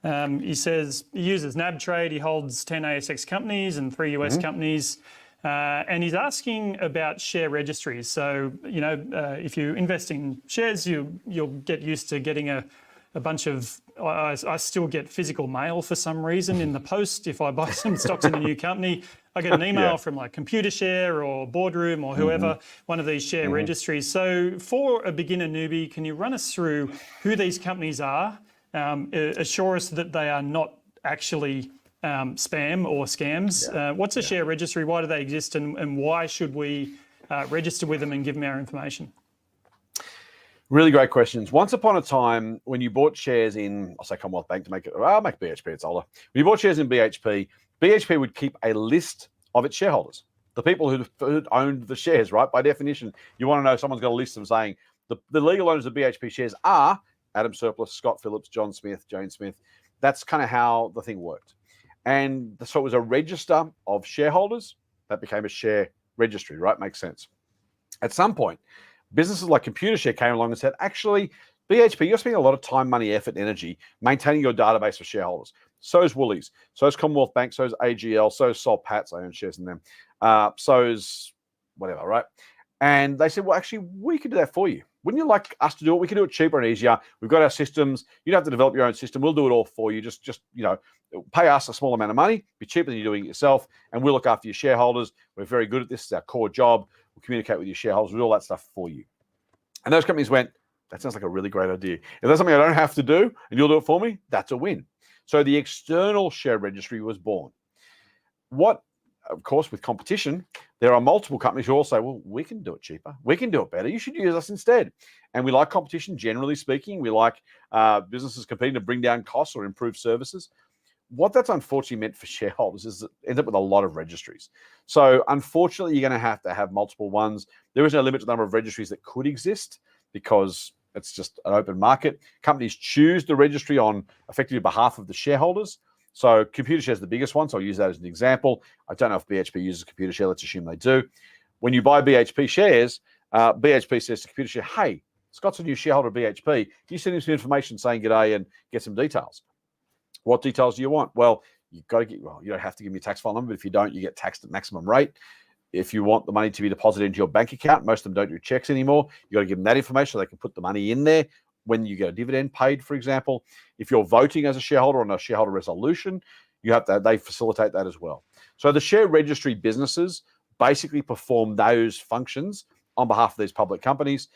He says he uses NAB Trade. He holds 10 ASX companies and 3 US companies. And he's asking about share registries. So, if you invest in shares, you'll get used to getting a bunch of, I still get physical mail for some reason in the post. If I buy some stocks in a new company, I get an email from like ComputerShare or Boardroom or whoever, one of these share registries. So for a beginner newbie, can you run us through who these companies are? Assure us that they are not actually spam or scams. What's a share registry? Why do they exist? And why should we register with them and give them our information? Really great questions. Once upon a time, when you bought shares in, I'll say Commonwealth Bank to make it, I'll make BHP, it's older. When you bought shares in BHP, BHP would keep a list of its shareholders, the people who owned the shares, right? By definition, you want to know someone's got a list of them saying the legal owners of BHP shares are Adam Surplus, Scott Phillips, John Smith, Jane Smith. That's kind of how the thing worked. And so it was a register of shareholders that became a share registry, right? Makes sense. At some point, businesses like ComputerShare came along and said, actually, BHP, you're spending a lot of time, money, effort, and energy maintaining your database of shareholders. So is Woolies, so is Commonwealth Bank, so is AGL, so is Sol Pats, I own shares in them, so is whatever, right? And they said, well, actually, we could do that for you. Wouldn't you like us to do it? We can do it cheaper and easier. We've got our systems. You don't have to develop your own system. We'll do it all for you. Just pay us a small amount of money, be cheaper than you're doing it yourself, and we'll look after your shareholders. We're very good at this. It's our core job. We'll communicate with your shareholders. We'll do all that stuff for you. And those companies went, that sounds like a really great idea. If that's something I don't have to do and you'll do it for me, that's a win. So the external share registry was born. Of course, with competition, there are multiple companies who all say, well, we can do it cheaper. We can do it better. You should use us instead. And we like competition, generally speaking. We like businesses competing to bring down costs or improve services. What that's unfortunately meant for shareholders is it ends up with a lot of registries. So unfortunately, you're going to have multiple ones. There is no limit to the number of registries that could exist because it's just an open market. Companies choose the registry on effectively behalf of the shareholders. So ComputerShare is the biggest one, so I'll use that as an example. I don't know if BHP uses ComputerShare. Let's assume they do. when you buy BHP shares, BHP says to Computershare, hey, Scott's a new shareholder of BHP. Can you send him some information saying g'day and get some details? What details do you want? Well, you don't have to give me a tax file number, but if you don't, you get taxed at maximum rate. If you want the money to be deposited into your bank account, most of them don't do checks anymore. You got to give them that information so they can put the money in there when you get a dividend paid, for example. If you're voting as a shareholder on a shareholder resolution, they facilitate that as well. So the share registry businesses basically perform those functions on behalf of these public companies.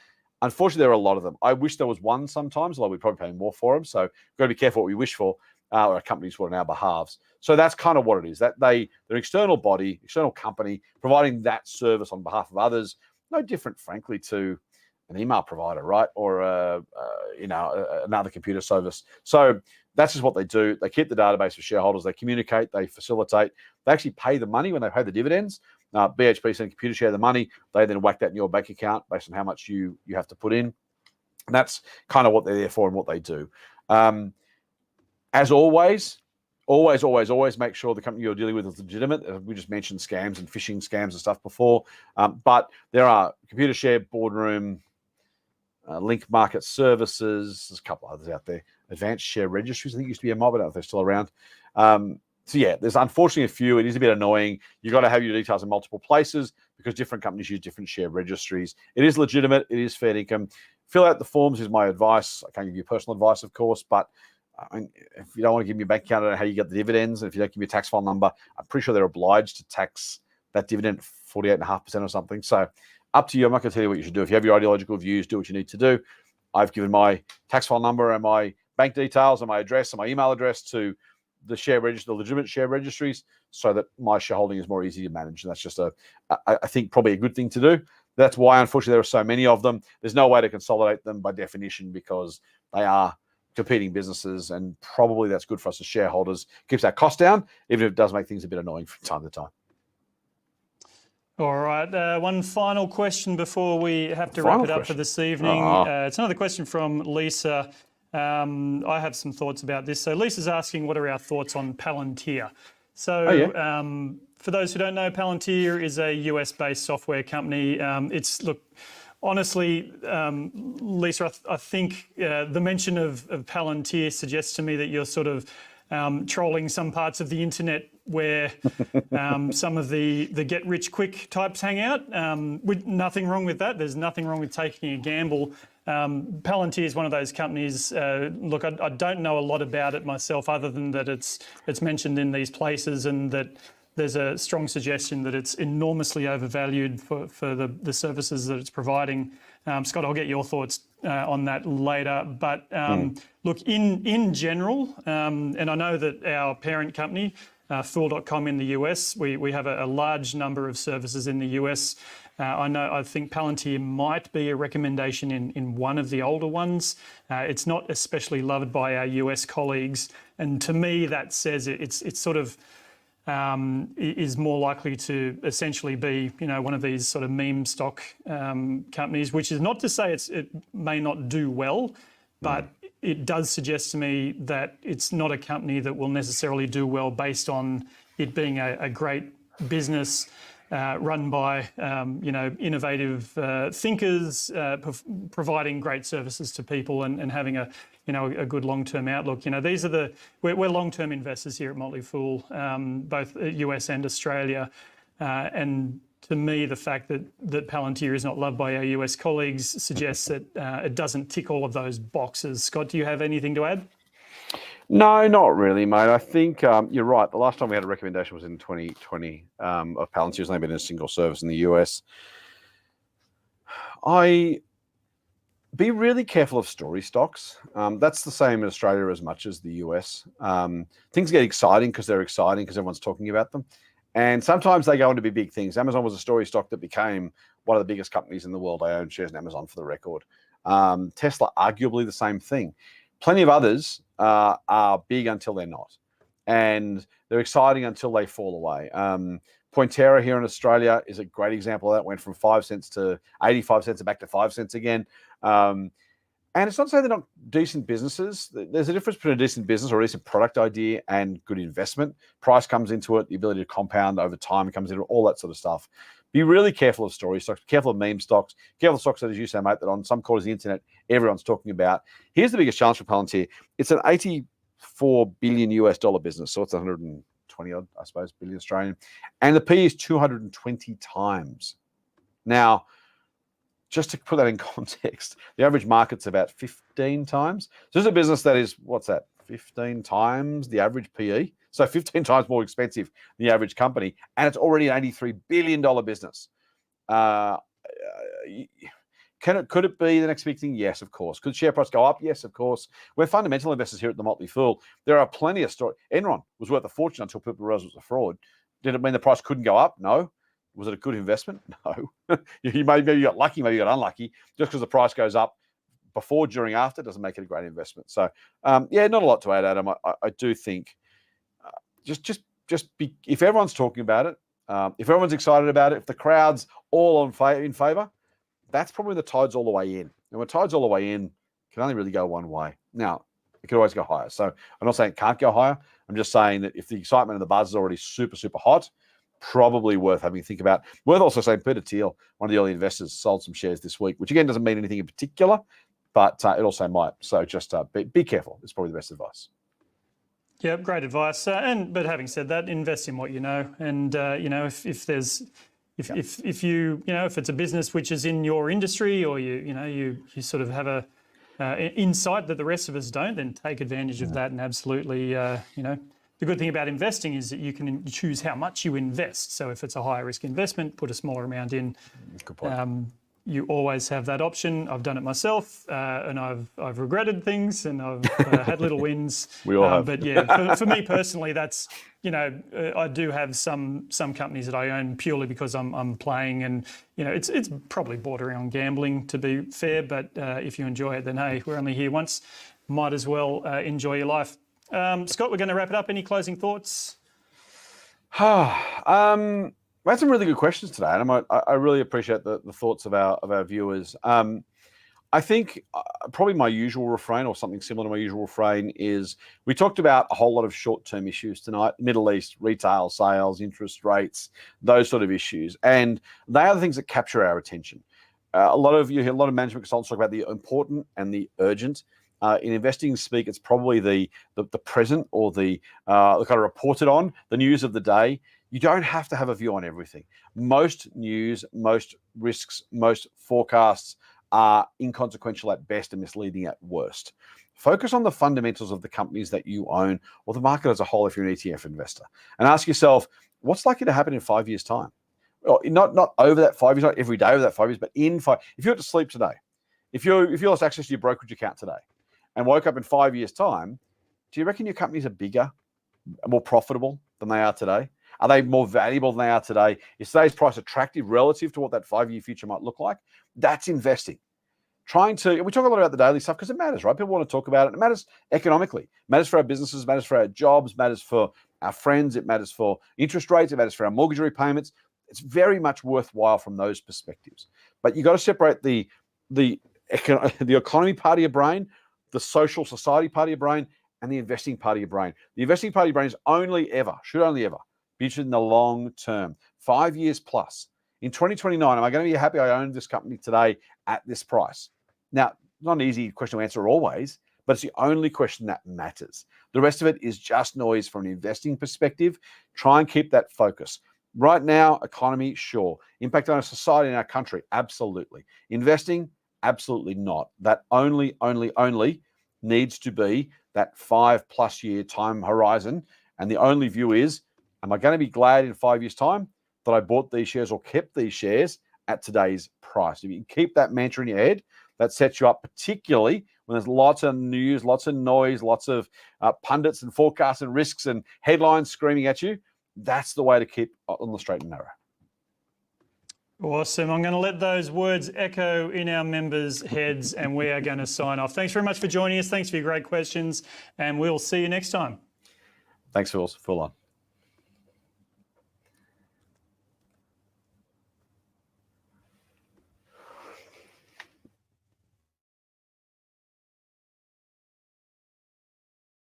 Unfortunately, there are a lot of them. I wish there was one sometimes, although we're probably paying more for them. So we've got to be careful what we wish for. Or companies for on our behalves. So that's kind of what it is. That they're an external body, external company providing that service on behalf of others. No different, frankly, to an email provider, right? Or another computer service. So that's just what they do. They keep the database for shareholders. They communicate. They facilitate. They actually pay the money when they pay the dividends. BHP send Computershare the money. They then whack that in your bank account based on how much you have to put in. And that's kind of what they're there for and what they do. As always make sure the company you're dealing with is legitimate. We just mentioned scams and phishing scams and stuff before. But there are Computershare, Boardroom, Link Market Services. There's a couple others out there. Advanced Share Registries, I think used to be a mob. I don't know if they're still around. So yeah, there's unfortunately a few. It is a bit annoying. You've got to have your details in multiple places because different companies use different share registries. It is legitimate. It is fair income. Fill out the forms is my advice. I can't give you personal advice, of course, but I mean, if you don't want to give me a bank account, I don't know how you get the dividends. And if you don't give me a tax file number, I'm pretty sure they're obliged to tax that dividend 48.5% or something. So up to you. I'm not going to tell you what you should do. If you have your ideological views, do what you need to do. I've given my tax file number and my bank details and my address and my email address to the share register, the legitimate share registries, so that my shareholding is more easy to manage. And that's just I think probably a good thing to do. That's why, unfortunately, there are so many of them. There's no way to consolidate them by definition because they are competing businesses, and probably that's good for us as shareholders. Keeps our cost down, even if it does make things a bit annoying from time to time. All right, one final question before we have to wrap it up for this evening. It's another question from Lisa. I have some thoughts about this. So Lisa's asking, what are our thoughts on Palantir? So for those who don't know, Palantir is a US-based software company. Honestly, Lisa, I think the mention of Palantir suggests to me that you're sort of trolling some parts of the internet where some of the get-rich-quick types hang out. Nothing wrong with that. There's nothing wrong with taking a gamble. Palantir is one of those companies. Look, I don't know a lot about it myself, other than that it's mentioned in these places, and that there's a strong suggestion that it's enormously overvalued for the services that it's providing. Scott, I'll get your thoughts on that later. But look, in general, and I know that our parent company, Fool.com in the US, we have a large number of services in the US. I think Palantir might be a recommendation in one of the older ones. It's not especially loved by our US colleagues. And to me, that says it's sort of is more likely to essentially be, one of these sort of meme stock companies, which is not to say it may not do well, but it does suggest to me that it's not a company that will necessarily do well based on it being a great business run by, innovative thinkers, providing great services to people and having a good long-term outlook. We're long-term investors here at Motley Fool, both US and Australia. And to me, the fact that Palantir is not loved by our US colleagues suggests that it doesn't tick all of those boxes. Scott, do you have anything to add? No, not really, mate. I think you're right. The last time we had a recommendation was in 2020 of Palantir. It's only been in a single service in the US. Be really careful of story stocks. That's the same in Australia as much as the US. Things get exciting because they're exciting because everyone's talking about them. And sometimes they go on to be big things. Amazon was a story stock that became one of the biggest companies in the world. I own shares in Amazon, for the record. Tesla, arguably the same thing. Plenty of others are big until they're not. And they're exciting until they fall away. Pointera here in Australia is a great example of that. Went from 5 cents to 85 cents and back to 5 cents again. And it's not to say they're not decent businesses. There's a difference between a decent business or a decent product idea and good investment. Price comes into it, the ability to compound over time comes into it, all that sort of stuff. be really careful of story stocks, careful of meme stocks, careful of stocks that, as you say, mate, that on some quarters of the internet, everyone's talking about. Here's the biggest challenge for Palantir. It's an $84 billion business. So it's 120 odd, I suppose, billion Australian. And the P is 220 times. Now, just to put that in context, the average market's about 15 times. So this is a business that is, what's that, 15 times the average PE? So 15 times more expensive than the average company. And it's already an $83 billion business. Could it be the next big thing? Yes, of course. Could share price go up? Yes, of course. We're fundamental investors here at the Motley Fool. There are plenty of stories. Enron was worth a fortune until people realized it was a fraud. Did it mean the price couldn't go up? No. Was it a good investment? No. maybe you got lucky, maybe you got unlucky. Just because the price goes up before, during, after doesn't make it a great investment. So, yeah, not a lot to add, Adam. I do think just be, if everyone's talking about it, if everyone's excited about it, if the crowd's all in favor, that's probably the tide's all the way in. And when tide's all the way in, it can only really go one way. Now, it could always go higher. So I'm not saying it can't go higher. I'm just saying that if the excitement and the buzz is already super, super hot, probably worth having to think about. Worth also saying Peter Thiel, one of the early investors, sold some shares this week, which again doesn't mean anything in particular, but it also might. So just be careful. It's probably the best advice. Yeah, great advice. But having said that, invest in what you know, and if it's a business which is in your industry, or you sort of have a insight that the rest of us don't, then take advantage of that. And absolutely, the good thing about investing is that you can choose how much you invest. So if it's a higher risk investment, put a smaller amount in. Good point. You always have that option. I've done it myself, and I've regretted things, and I've had little wins. We all have. But yeah, for me personally, that's I do have some companies that I own purely because I'm playing, and it's probably bordering on gambling, to be fair. But if you enjoy it, then hey, we're only here once. Might as well enjoy your life. Scott, we're going to wrap it up. Any closing thoughts? We had some really good questions today, and I really appreciate the thoughts of our viewers. I think probably my usual refrain, or something similar to my usual refrain, is we talked about a whole lot of short-term issues tonight: Middle East, retail sales, interest rates, those sort of issues, and they are the things that capture our attention. You hear a lot of management consultants talk about the important and the urgent. In investing speak, it's probably the present, or the kind of reported on, the news of the day. You don't have to have a view on everything. Most news, most risks, most forecasts are inconsequential at best and misleading at worst. Focus on the fundamentals of the companies that you own, or the market as a whole if you're an ETF investor, and ask yourself, what's likely to happen in 5 years' time? Well, not over that 5 years, not every day over that 5 years, but in 5. If you were to sleep today, if you lost access to your brokerage account today and woke up in 5 years' time, do you reckon your companies are bigger, more profitable than they are today? Are they more valuable than they are today? Is today's price attractive relative to what that 5-year future might look like? That's investing. We talk a lot about the daily stuff because it matters, right? People want to talk about it. It matters economically. It matters for our businesses, it matters for our jobs, it matters for our friends, it matters for interest rates, it matters for our mortgage repayments. It's very much worthwhile from those perspectives. But you've got to separate the economy part of your brain, the social society part of your brain, and the investing part of your brain. The investing part of your brain should only ever be interested in the long term, 5 years plus. In 2029, am I going to be happy I owned this company today at this price? Now, not an easy question to answer always, but it's the only question that matters. The rest of it is just noise from an investing perspective. Try and keep that focus. Right now, economy, sure. Impact on our society and our country, absolutely. Investing, absolutely not. That only needs to be that 5+ year time horizon. And the only view is, am I going to be glad in 5 years' time that I bought these shares or kept these shares at today's price? If you can keep that mantra in your head, that sets you up, particularly when there's lots of news, lots of noise, lots of pundits and forecasts and risks and headlines screaming at you. That's the way to keep on the straight and narrow. Awesome. I'm going to let those words echo in our members' heads, and we are going to sign off. Thanks very much for joining us. Thanks for your great questions, and we'll see you next time. Thanks, Phil. Full on.